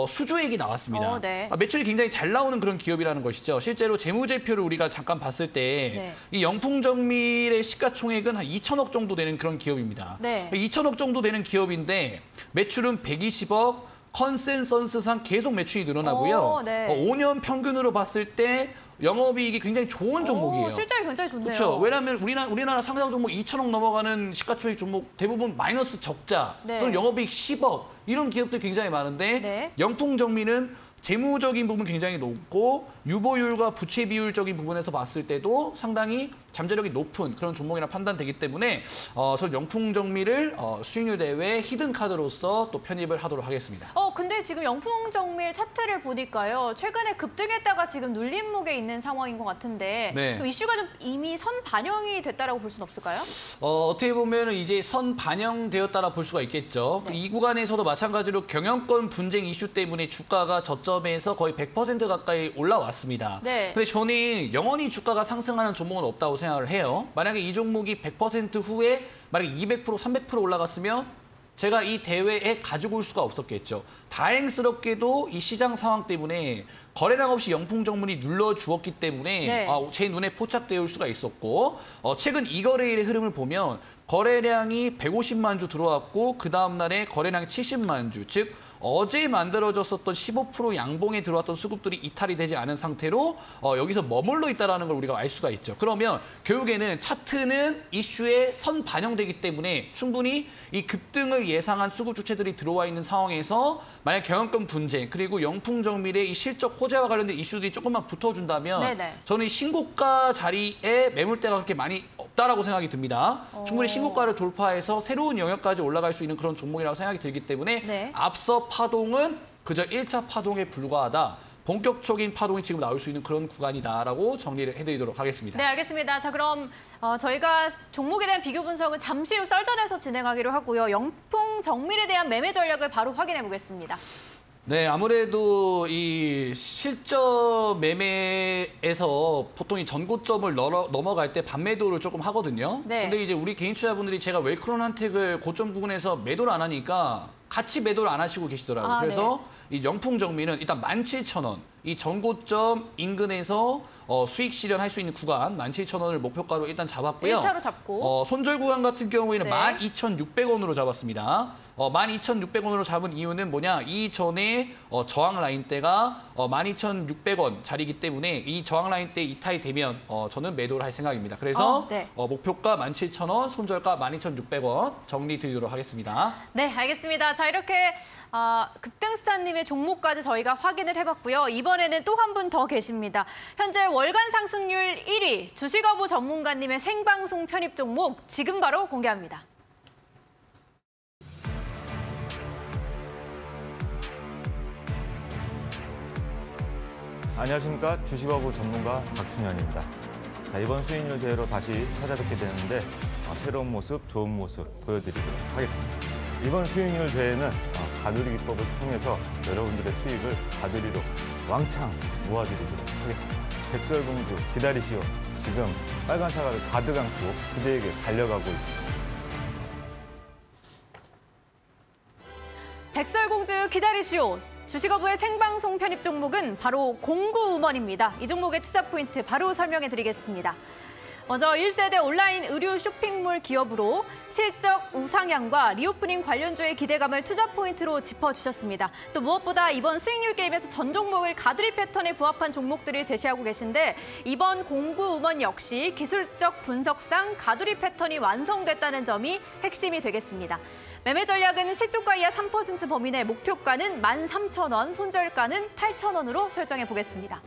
수주액이 나왔습니다. 네. 매출이 굉장히 잘 나오는 그런 기업이라는 것이죠. 실제로 재무제표를 우리가 잠깐 봤을 때 이 영풍정밀의 시가총액은 한 2천억 정도 되는 그런 기업입니다. 네. 2천억 정도 되는 기업인데 매출은 120억, 컨센서스상 계속 매출이 늘어나고요. 네. 5년 평균으로 봤을 때 영업이익이 굉장히 좋은 종목이에요. 실적이 굉장히 좋네요. 그렇죠. 왜냐하면 우리나라 상장 종목 2천억 넘어가는 시가총액 종목 대부분 마이너스 적자 네. 또는 영업이익 10억 이런 기업들 굉장히 많은데 네. 영풍정밀은 재무적인 부분 굉장히 높고 유보율과 부채 비율적인 부분에서 봤을 때도 상당히 잠재력이 높은 그런 종목이라 판단되기 때문에 저는 영풍정밀을 수익률 대회 히든 카드로서 또 편입을 하도록 하겠습니다. 근데 지금 영풍정밀 차트를 보니까요. 최근에 급등했다가 지금 눌림목에 있는 상황인 것 같은데 네. 또 이슈가 좀 이미 선 반영이 됐다라고 볼 수는 없을까요? 어떻게 보면 이제 선 반영되었다라 볼 수가 있겠죠. 네. 이 구간에서도 마찬가지로 경영권 분쟁 이슈 때문에 주가가 저점에서 거의 100% 가까이 올라왔습니다. 네. 근데 저는 영원히 주가가 상승하는 종목은 없다고 생각을 해요. 만약에 이 종목이 100% 후에 만약에 200%, 300% 올라갔으면 제가 이 대회에 가지고 올 수가 없었겠죠. 다행스럽게도 이 시장 상황 때문에 거래량 없이 영풍정물이 눌러주었기 때문에 네. 제 눈에 포착되어 올 수가 있었고 최근 이 거래일의 흐름을 보면 거래량이 150만 주 들어왔고 그 다음 날에 거래량이 70만 주, 즉 어제 만들어졌었던 15% 양봉에 들어왔던 수급들이 이탈이 되지 않은 상태로 여기서 머물러 있다는 걸 우리가 알 수가 있죠. 그러면 결국에는 차트는 이슈에 선 반영되기 때문에 충분히 이 급등을 예상한 수급 주체들이 들어와 있는 상황에서 만약 경영권 분쟁 그리고 영풍정밀의 이 실적 호재와 관련된 이슈들이 조금만 붙어준다면 네네. 저는 이 신고가 자리에 매물대가 그렇게 많이 없다라고 생각이 듭니다. 충분히 신고가를 돌파해서 새로운 영역까지 올라갈 수 있는 그런 종목이라고 생각이 들기 때문에 네. 앞서 파동은 그저 1차 파동에 불과하다. 본격적인 파동이 지금 나올 수 있는 그런 구간이다라고 정리를 해드리도록 하겠습니다. 네, 알겠습니다. 자, 그럼 저희가 종목에 대한 비교 분석은 잠시 후 썰전에서 진행하기로 하고요. 영풍정밀에 대한 매매 전략을 바로 확인해 보겠습니다. 네, 아무래도 이 실적 매매에서 보통 이 전고점을 넘어갈 때 반매도를 조금 하거든요. 네. 근데 이제 우리 개인 투자분들이 제가 웰크론 한택을 고점 부근에서 매도를 안 하니까 같이 매도를 안 하시고 계시더라고요. 그래서 이 영풍정밀은 일단 17,000원, 이 전고점 인근에서 수익 실현할 수 있는 구간 17,000원을 목표가로 일단 잡았고요. 1차로 잡고. 손절 구간 같은 경우에는 네. 12,600원으로 잡았습니다. 12,600원으로 잡은 이유는 뭐냐? 이전에 저항 라인대가 12,600원 자리이기 때문에 이 저항 라인대 이탈이 되면 저는 매도를 할 생각입니다. 그래서 네. 목표가 17,000원, 손절가 12,600원 정리 드리도록 하겠습니다. 네, 알겠습니다. 자, 이렇게 급등스타님의 종목까지 저희가 확인을 해봤고요. 이번에는 또 한 분 더 계십니다. 현재 월간 상승률 1위 주식어부 전문가님의 생방송 편입 종목 지금 바로 공개합니다. 안녕하십니까. 주식어부 전문가 박춘현입니다. 자, 이번 수익률 대회로 다시 찾아뵙게 되는데 새로운 모습, 좋은 모습 보여드리도록 하겠습니다. 이번 수익률 대회는 가두리 기법을 통해서 여러분들의 수익을 가두리로 왕창 모아드리도록 하겠습니다. 백설공주 기다리시오. 지금 빨간 사과를 가득 안고 그대에게 달려가고 있습니다. 백설공주 기다리시오. 주식어부의 생방송 편입 종목은 바로 공구음원입니다. 이 종목의 투자 포인트 바로 설명해 드리겠습니다. 먼저 1세대 온라인 의류 쇼핑몰 기업으로 실적 우상향과 리오프닝 관련주의 기대감을 투자 포인트로 짚어주셨습니다. 또 무엇보다 이번 수익률 게임에서 전 종목을 가두리 패턴에 부합한 종목들을 제시하고 계신데 이번 공구음원 역시 기술적 분석상 가두리 패턴이 완성됐다는 점이 핵심이 되겠습니다. 매매 전략은 시초가 이하 3% 범위 내 목표가는 13,000원, 손절가는 8,000원으로 설정해 보겠습니다.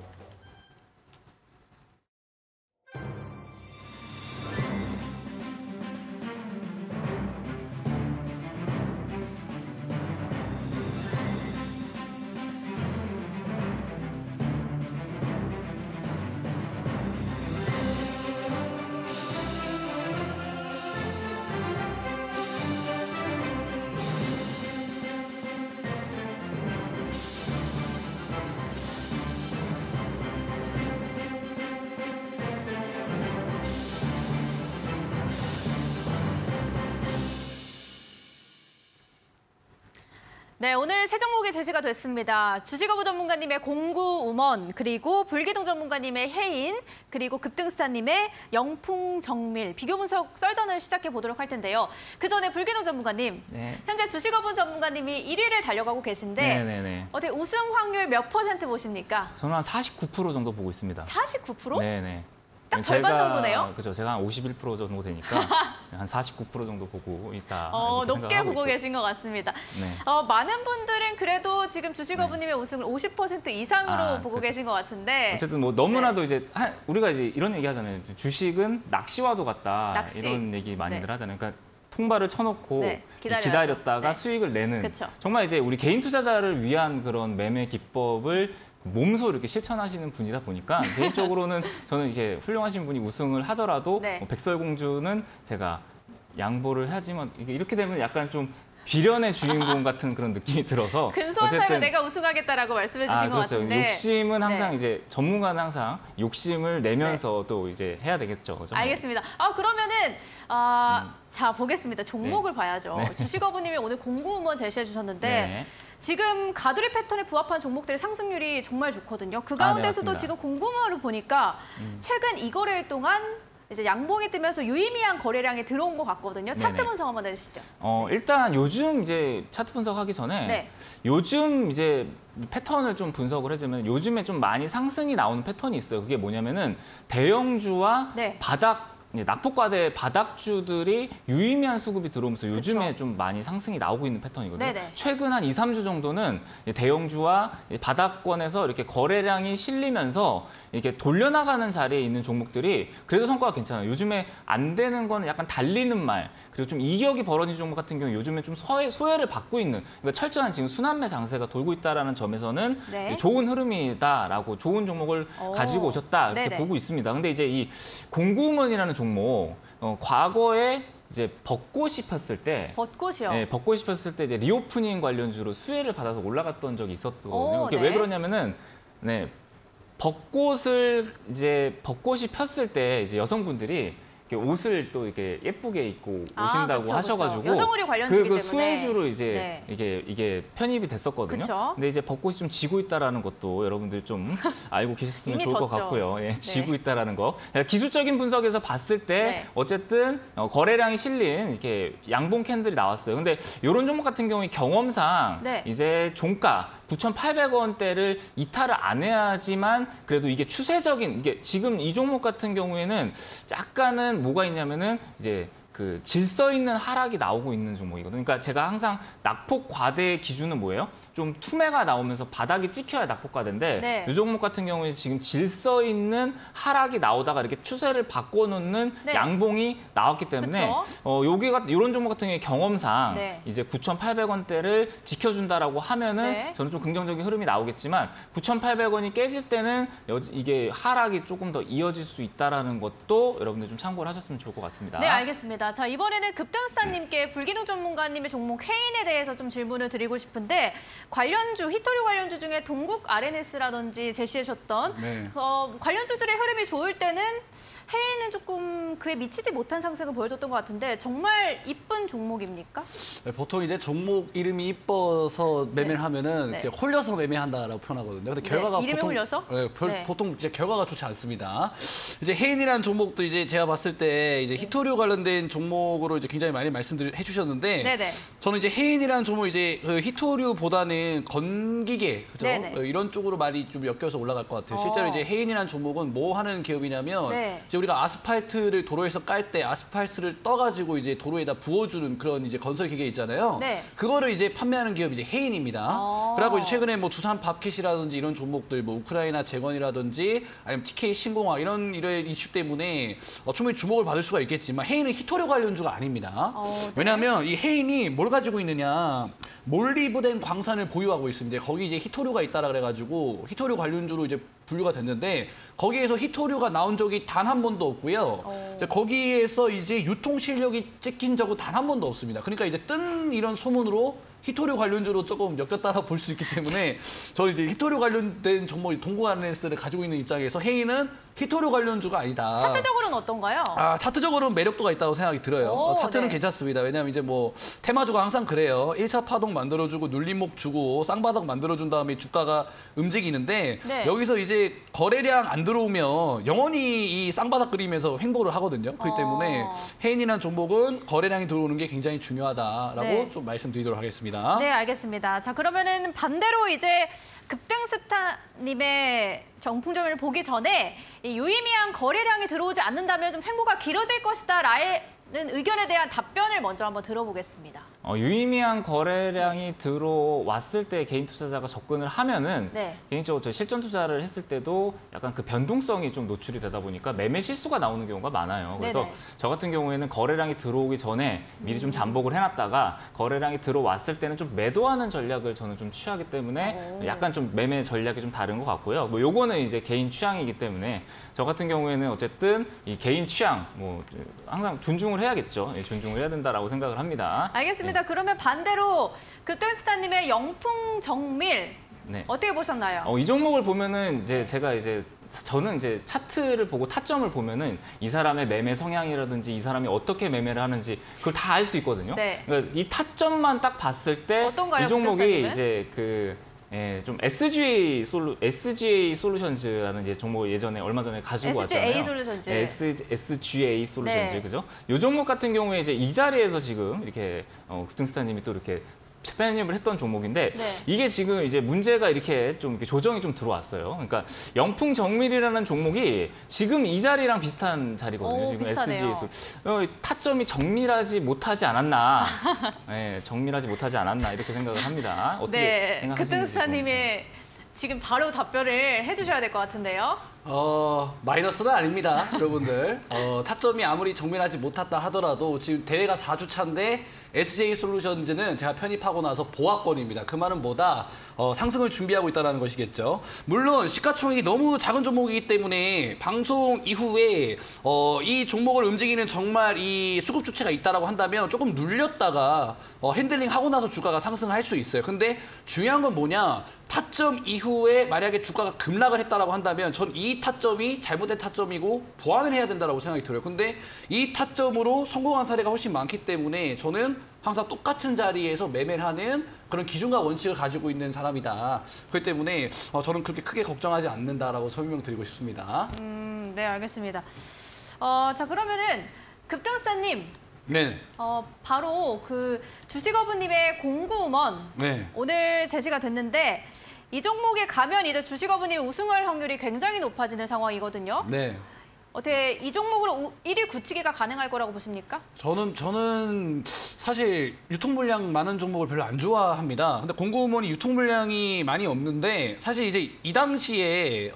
네, 오늘 세 종목이 제시가 됐습니다. 주식어부 전문가님의 공구음원, 그리고 불기둥 전문가님의 해인, 그리고 급등스타님의 영풍정밀, 비교 분석 썰전을 시작해 보도록 할 텐데요. 그 전에 불기둥 전문가님, 네. 현재 주식어부 전문가님이 1위를 달려가고 계신데 네네네. 어떻게 우승 확률 몇 % 보십니까? 저는 한 49% 정도 보고 있습니다. 49%? 네네. 딱 절반 정도네요? 그죠. 제가 한 51% 정도 되니까 한 49% 정도 보고 있다. 높게 생각하고 보고 있고. 계신 것 같습니다. 네. 많은 분들은 그래도 지금 주식어부님의 우승을 50% 이상으로 보고 그렇죠. 계신 것 같은데. 어쨌든 뭐 너무나도 이제 우리가 이제 이런 얘기 하잖아요. 주식은 낚시와도 같다. 낚시. 이런 얘기 많이들 네. 하잖아요. 그러니까 통발을 쳐놓고 네, 기다렸다가 네. 수익을 내는 그쵸. 정말 이제 우리 개인 투자자를 위한 그런 매매 기법을 몸소 이렇게 실천하시는 분이다 보니까 개인적으로는 저는 이렇게 훌륭하신 분이 우승을 하더라도 네. 백설공주는 제가 양보를 하지만 이렇게 되면 약간 좀 비련의 주인공 같은 그런 느낌이 들어서 근소한 차이로 내가 우승하겠다라고 말씀해 주신 것 그렇죠. 같은데. 욕심은 항상 네. 이제 전문가는 항상 욕심을 내면서 또 이제 해야 되겠죠. 그죠? 알겠습니다. 그러면은 자 보겠습니다. 종목을 봐야죠. 네. 주식어부님이 오늘 공구음원 제시해 주셨는데 네. 지금 가두리 패턴에 부합한 종목들의 상승률이 정말 좋거든요. 그 가운데서도 맞습니다. 지금 공구음원을 보니까 최근 2거래일 동안 이제 양봉이 뜨면서 유의미한 거래량이 들어온 것 같거든요. 차트 네네. 분석 한번 해주시죠. 일단 요즘 이제 차트 분석하기 전에 네. 요즘 이제 패턴을 좀 분석을 해주면 요즘에 좀 많이 상승이 나오는 패턴이 있어요. 그게 뭐냐면은 대형주와 네. 이제 낙폭과대 바닥주들이 유의미한 수급이 들어오면서 요즘에 그쵸. 좀 많이 상승이 나오고 있는 패턴이거든요. 네네. 최근 한 2, 3주 정도는 대형주와 바닥권에서 이렇게 거래량이 실리면서 이렇게 돌려나가는 자리에 있는 종목들이 그래도 성과가 괜찮아요. 요즘에 안 되는 거는 약간 달리는 말, 그리고 좀 이격이 벌어진 종목 같은 경우 요즘에 좀 소외를 받고 있는, 그러니까 철저한 지금 순환매 장세가 돌고 있다는 점에서는 네. 좋은 흐름이다라고 좋은 종목을 가지고 오셨다 이렇게 네네. 보고 있습니다. 근데 이제 이 공구음원이라는 종목 과거에 이제 벚꽃이 폈을 때 벚꽃이요. 네, 벚꽃이 폈을 때 이제 리오프닝 관련주로 수혜를 받아서 올라갔던 적이 있었거든요. 이게 네. 왜 그러냐면은 벚꽃이 폈을 때 이제 여성분들이 이렇게 옷을 또 이렇게 예쁘게 입고 오신다고 그쵸, 하셔가지고 그쵸. 여성의류 관련주이기 그 때문에. 수혜주로 이제 네. 이게 편입이 됐었거든요. 그쵸. 근데 이제 벚꽃이 좀 지고 있다라는 것도 여러분들 좀 알고 계셨으면 이미 좋을 것 졌죠. 같고요. 예, 네. 지고 있다라는 거. 기술적인 분석에서 봤을 때 네. 어쨌든 거래량이 실린 이렇게 양봉 캔들이 나왔어요. 근데 이런 종목 같은 경우에 경험상 네. 이제 종가 9,800원대를 이탈을 안 해야지만 그래도 이게 추세적인, 이게 지금 이 종목 같은 경우에는 약간은 뭐가 있냐면은 이제 그 질서 있는 하락이 나오고 있는 종목이거든요. 그러니까 제가 항상 낙폭 과대의 기준은 뭐예요? 좀 투매가 나오면서 바닥이 찍혀야 낙폭 과대인데 네. 이 종목 같은 경우에 지금 질서 있는 하락이 나오다가 이렇게 추세를 바꿔놓는 네. 양봉이 나왔기 때문에 이런 종목 같은 경우에 경험상 네. 이제 9,800원대를 지켜준다라고 하면은 네. 저는 좀 긍정적인 흐름이 나오겠지만 9,800원이 깨질 때는 이게 하락이 조금 더 이어질 수 있다라는 것도 여러분들 좀 참고를 하셨으면 좋을 것 같습니다. 네, 알겠습니다. 자, 이번에는 급등스타님께 불기둥 전문가님의 종목 헤인에 대해서 좀 질문을 드리고 싶은데 관련주, 히토류 관련주 중에 동국 RNS라든지 제시하셨던 네. 관련주들의 흐름이 좋을 때는 헤인은 조금 그에 미치지 못한 상승을 보여줬던 것 같은데 정말 이쁜 종목입니까? 네, 보통 이제 종목 이름이 이뻐서 매매를 하면은 네. 이제 홀려서 매매한다라고 표현하거든요. 근데 결과가 이름에 보통 홀려서? 네. 보통 이제 결과가 좋지 않습니다. 이제 헤인이라는 종목도 이제 제가 봤을 때 이제 히토류 관련된 종목으로 이제 굉장히 많이 말씀해 주셨는데 네네. 저는 이제 헤인이라는 종목 이제 그 히토류보다는 건기계 그죠? 네네. 이런 쪽으로 많이 좀 엮여서 올라갈 것 같아요. 실제로 이제 헤인이라는 종목은 뭐 하는 기업이냐면 네. 이제 우리가 아스팔트를 도로에서 깔 때 아스팔트를 떠가지고 이제 도로에다 부어주는 그런 이제 건설 기계 있잖아요. 네. 그거를 이제 판매하는 기업이 이제 헤인입니다. 그리고 이제 최근에 뭐 두산 밥켓이라든지 이런 종목들, 뭐 우크라이나 재건이라든지 아니면 TK 신공화 이런 이슈 때문에 충분히 주목을 받을 수가 있겠지만 헤인은 히토류 관련주가 아닙니다. 네. 왜냐하면 이 헤인이 뭘 가지고 있느냐? 몰리브덴 광산을 보유하고 있습니다. 거기 이제 히토류가 있다라 그래가지고 히토류 관련주로 이제 분류가 됐는데 거기에서 히토류가 나온 적이 단 한 번도 없고요. 이제 거기에서 이제 유통 실력이 찍힌 적은 단 한 번도 없습니다. 그러니까 이제 뜬 이런 소문으로 히토류 관련주로 조금 엮였다고 볼 수 있기 때문에 저는 이제 히토류 관련된 종목 동국 RNS를 가지고 있는 입장에서 헤인은 히토류 관련주가 아니다. 차트적으로는 어떤가요? 차트적으로는 매력도가 있다고 생각이 들어요. 차트는 네. 괜찮습니다. 왜냐하면 이제 뭐 테마주가 항상 그래요. 1차 파동 만들어주고 눌림목 주고 쌍바닥 만들어준 다음에 주가가 움직이는데 네. 여기서 이제 거래량 안 들어오면 영원히 이 쌍바닥 그리면서 횡보를 하거든요. 그렇기 때문에 헤인이라는 종목은 거래량이 들어오는 게 굉장히 중요하다라고 네. 좀 말씀드리도록 하겠습니다. 네, 알겠습니다. 자, 그러면은 반대로 이제 급등스타님의 정풍점을 보기 전에 이 유의미한 거래량이 들어오지 않는다면 좀 횡보가 길어질 것이다 라는 의견에 대한 답변을 먼저 한번 들어보겠습니다. 유의미한 거래량이 들어왔을 때 개인 투자자가 접근을 하면은 네. 개인적으로 저 실전 투자를 했을 때도 약간 그 변동성이 좀 노출이 되다 보니까 매매 실수가 나오는 경우가 많아요. 그래서 네네. 저 같은 경우에는 거래량이 들어오기 전에 미리 좀 잠복을 해놨다가 거래량이 들어왔을 때는 좀 매도하는 전략을 저는 좀 취하기 때문에 약간 좀 매매 전략이 좀 다른 것 같고요. 뭐 요거는 이제 개인 취향이기 때문에 저 같은 경우에는 어쨌든 이 개인 취향 뭐 항상 존중을 해야겠죠. 예, 존중을 해야 된다라고 생각을 합니다. 알겠습니다. 그러면 반대로 급등스타님의 영풍 정밀 네. 어떻게 보셨나요? 이 종목을 보면은 이제 제가 이제 저는 이제 차트를 보고 타점을 보면은 이 사람의 매매 성향이라든지 이 사람이 어떻게 매매를 하는지 그걸 다 알 수 있거든요. 네. 그러니까 이 타점만 딱 봤을 때 어떤가요, 이 종목이 박사님은? 이제 좀 SGA 솔루션즈라는 이제 종목을 예전에 얼마 전에 가지고 SGA 왔잖아요. 솔루션즈. SGA 솔루션즈 네. 그죠? 이 종목 같은 경우에 이제 이 자리에서 지금 이렇게 급등스타님이 또 이렇게 편입을 했던 종목인데 네. 이게 지금 이제 문제가 이렇게 좀 이렇게 조정이 좀 들어왔어요. 그러니까 영풍 정밀이라는 종목이 지금 이 자리랑 비슷한 자리거든요. 오, 지금 비슷하네요. SGA 타점이 정밀하지 못하지 않았나, 네, 정밀하지 못하지 않았나 이렇게 생각을 합니다. 어떻게 네, 생각하시는지 급등스타님의 지금 바로 답변을 해주셔야 될 것 같은데요. 마이너스는 아닙니다, 여러분들. 타점이 아무리 정밀하지 못했다 하더라도 지금 대회가 4주차인데 SJ 솔루션즈는 제가 편입하고 나서 보합권입니다. 그 말은 뭐다? 상승을 준비하고 있다는 것이겠죠. 물론 시가총액이 너무 작은 종목이기 때문에 방송 이후에 이 종목을 움직이는 정말 이 수급 주체가 있다라고 한다면 조금 눌렸다가 핸들링 하고 나서 주가가 상승할 수 있어요. 근데 중요한 건 뭐냐? 타점 이후에 만약에 주가가 급락을 했다라고 한다면 전 이 타점이 잘못된 타점이고 보완을 해야 된다라고 생각이 들어요. 근데 이 타점으로 성공한 사례가 훨씬 많기 때문에 저는 항상 똑같은 자리에서 매매를 하는 그런 기준과 원칙을 가지고 있는 사람이다. 그렇기 때문에 저는 그렇게 크게 걱정하지 않는다라고 설명드리고 싶습니다. 네, 알겠습니다. 자, 그러면은 급등스타님, 네. 바로 그 주식어부님의 공구먼 네. 오늘 제시가 됐는데 이 종목에 가면 이제 주식어부님 우승할 확률이 굉장히 높아지는 상황이거든요. 네. 어떻게 이 종목으로 1위 굳히기가 가능할 거라고 보십니까? 저는 사실 유통 물량 많은 종목을 별로 안 좋아합니다. 근데 공구먼이 유통 물량이 많이 없는데 사실 이제 이 당시에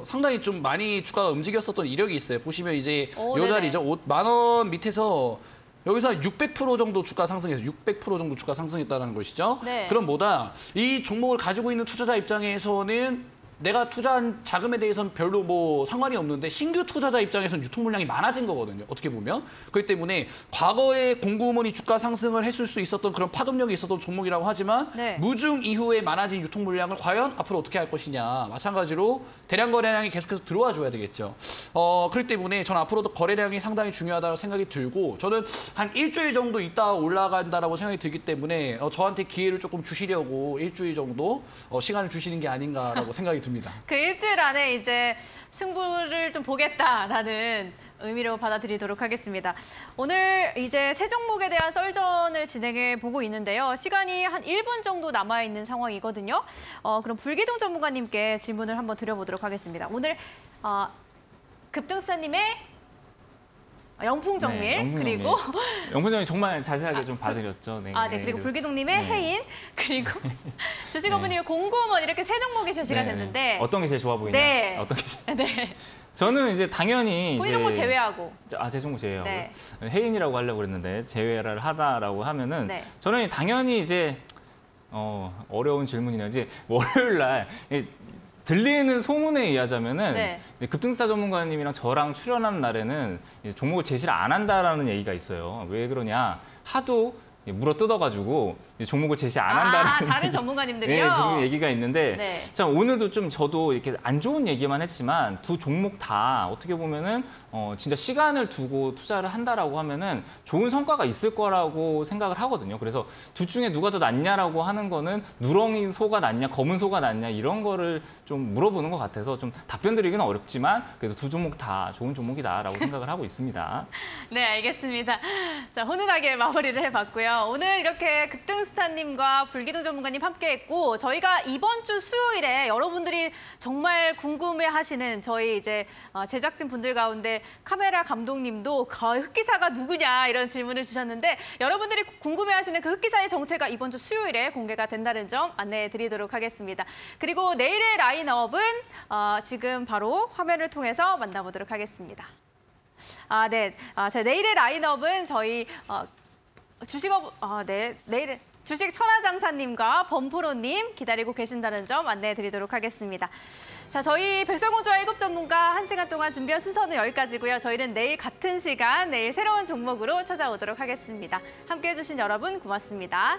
상당히 좀 많이 주가가 움직였었던 이력이 있어요. 보시면 이제 이 자리죠. 5만 원 밑에서 여기서 600% 정도 주가 상승해서 600% 정도 주가 상승했다는 것이죠. 네. 그럼 뭐다? 이 종목을 가지고 있는 투자자 입장에서는 내가 투자한 자금에 대해서는 별로 뭐 상관이 없는데 신규 투자자 입장에서는 유통 물량이 많아진 거거든요. 어떻게 보면. 그렇기 때문에 과거에 공구먼이 주가 상승을 했을 수 있었던 그런 파급력이 있었던 종목이라고 하지만 네. 무중 이후에 많아진 유통 물량을 과연 앞으로 어떻게 할 것이냐. 마찬가지로 대량 거래량이 계속해서 들어와 줘야 되겠죠. 그렇기 때문에 저는 앞으로도 거래량이 상당히 중요하다고 생각이 들고 저는 한 일주일 정도 있다 올라간다라고 생각이 들기 때문에 저한테 기회를 조금 주시려고 일주일 정도 시간을 주시는 게 아닌가라고 생각이 듭니다. 그 일주일 안에 이제 승부를 좀 보겠다라는 의미로 받아들이도록 하겠습니다. 오늘 이제 세 종목에 대한 썰전을 진행해 보고 있는데요. 시간이 한 1분 정도 남아 있는 상황이거든요. 그럼 불기둥 전문가님께 질문을 한번 드려보도록 하겠습니다. 오늘 급등스타님의 영풍정밀 네, 영풍정밀. 그리고 영풍정밀 정말 자세하게 좀 봐드렸죠. 네, 네, 그리고 불기둥님의 네. 해인 그리고 주식어부님의 공구먼 이렇게 세 종목이 제시가 됐는데 어떤 게 제일 좋아 보이나? 네. 어떤 게 제일... 네. 저는 이제 당연히 본인 이제 종목 제외하고 제 종목 제외하고 네. 해인이라고 하려고 그랬는데 제외를 하다라고 하면은 네. 저는 당연히 이제 어려운 질문이네요. 이제 월요일 날 들리는 소문에 의하자면은 네. 급등스타 전문가님이랑 저랑 출연하는 날에는 이제 종목을 제시를 안 한다라는 얘기가 있어요. 왜 그러냐? 하도 물어 뜯어가지고 종목을 제시 안 한다는 다른 전문가님들이요? 네, 지금 얘기가 있는데 네. 참 오늘도 좀 저도 이렇게 안 좋은 얘기만 했지만 두 종목 다 어떻게 보면은 진짜 시간을 두고 투자를 한다라고 하면은 좋은 성과가 있을 거라고 생각을 하거든요. 그래서 둘 중에 누가 더 낫냐라고 하는 거는 누렁이 소가 낫냐, 검은 소가 낫냐 이런 거를 좀 물어보는 것 같아서 좀 답변 드리기는 어렵지만 그래도 두 종목 다 좋은 종목이다라고 생각을 하고 있습니다. 네, 알겠습니다. 자, 훈훈하게 마무리를 해봤고요. 오늘 이렇게 급등스타 엑스스타님과 불기둥 전문가님 함께했고 저희가 이번 주 수요일에 여러분들이 정말 궁금해하시는 저희 이제 제작진 분들 가운데 카메라 감독님도 그 흑기사가 누구냐 이런 질문을 주셨는데 여러분들이 궁금해하시는 그 흑기사의 정체가 이번 주 수요일에 공개가 된다는 점 안내해드리도록 하겠습니다. 그리고 내일의 라인업은 지금 바로 화면을 통해서 만나보도록 하겠습니다. 네. 자, 내일의 라인업은 저희 내일 주식 천하장사님과 범프로님 기다리고 계신다는 점 안내해드리도록 하겠습니다. 자, 저희 백설공주와 1급 전문가 1시간 동안 준비한 순서는 여기까지고요. 저희는 내일 같은 시간, 내일 새로운 종목으로 찾아오도록 하겠습니다. 함께해 주신 여러분 고맙습니다.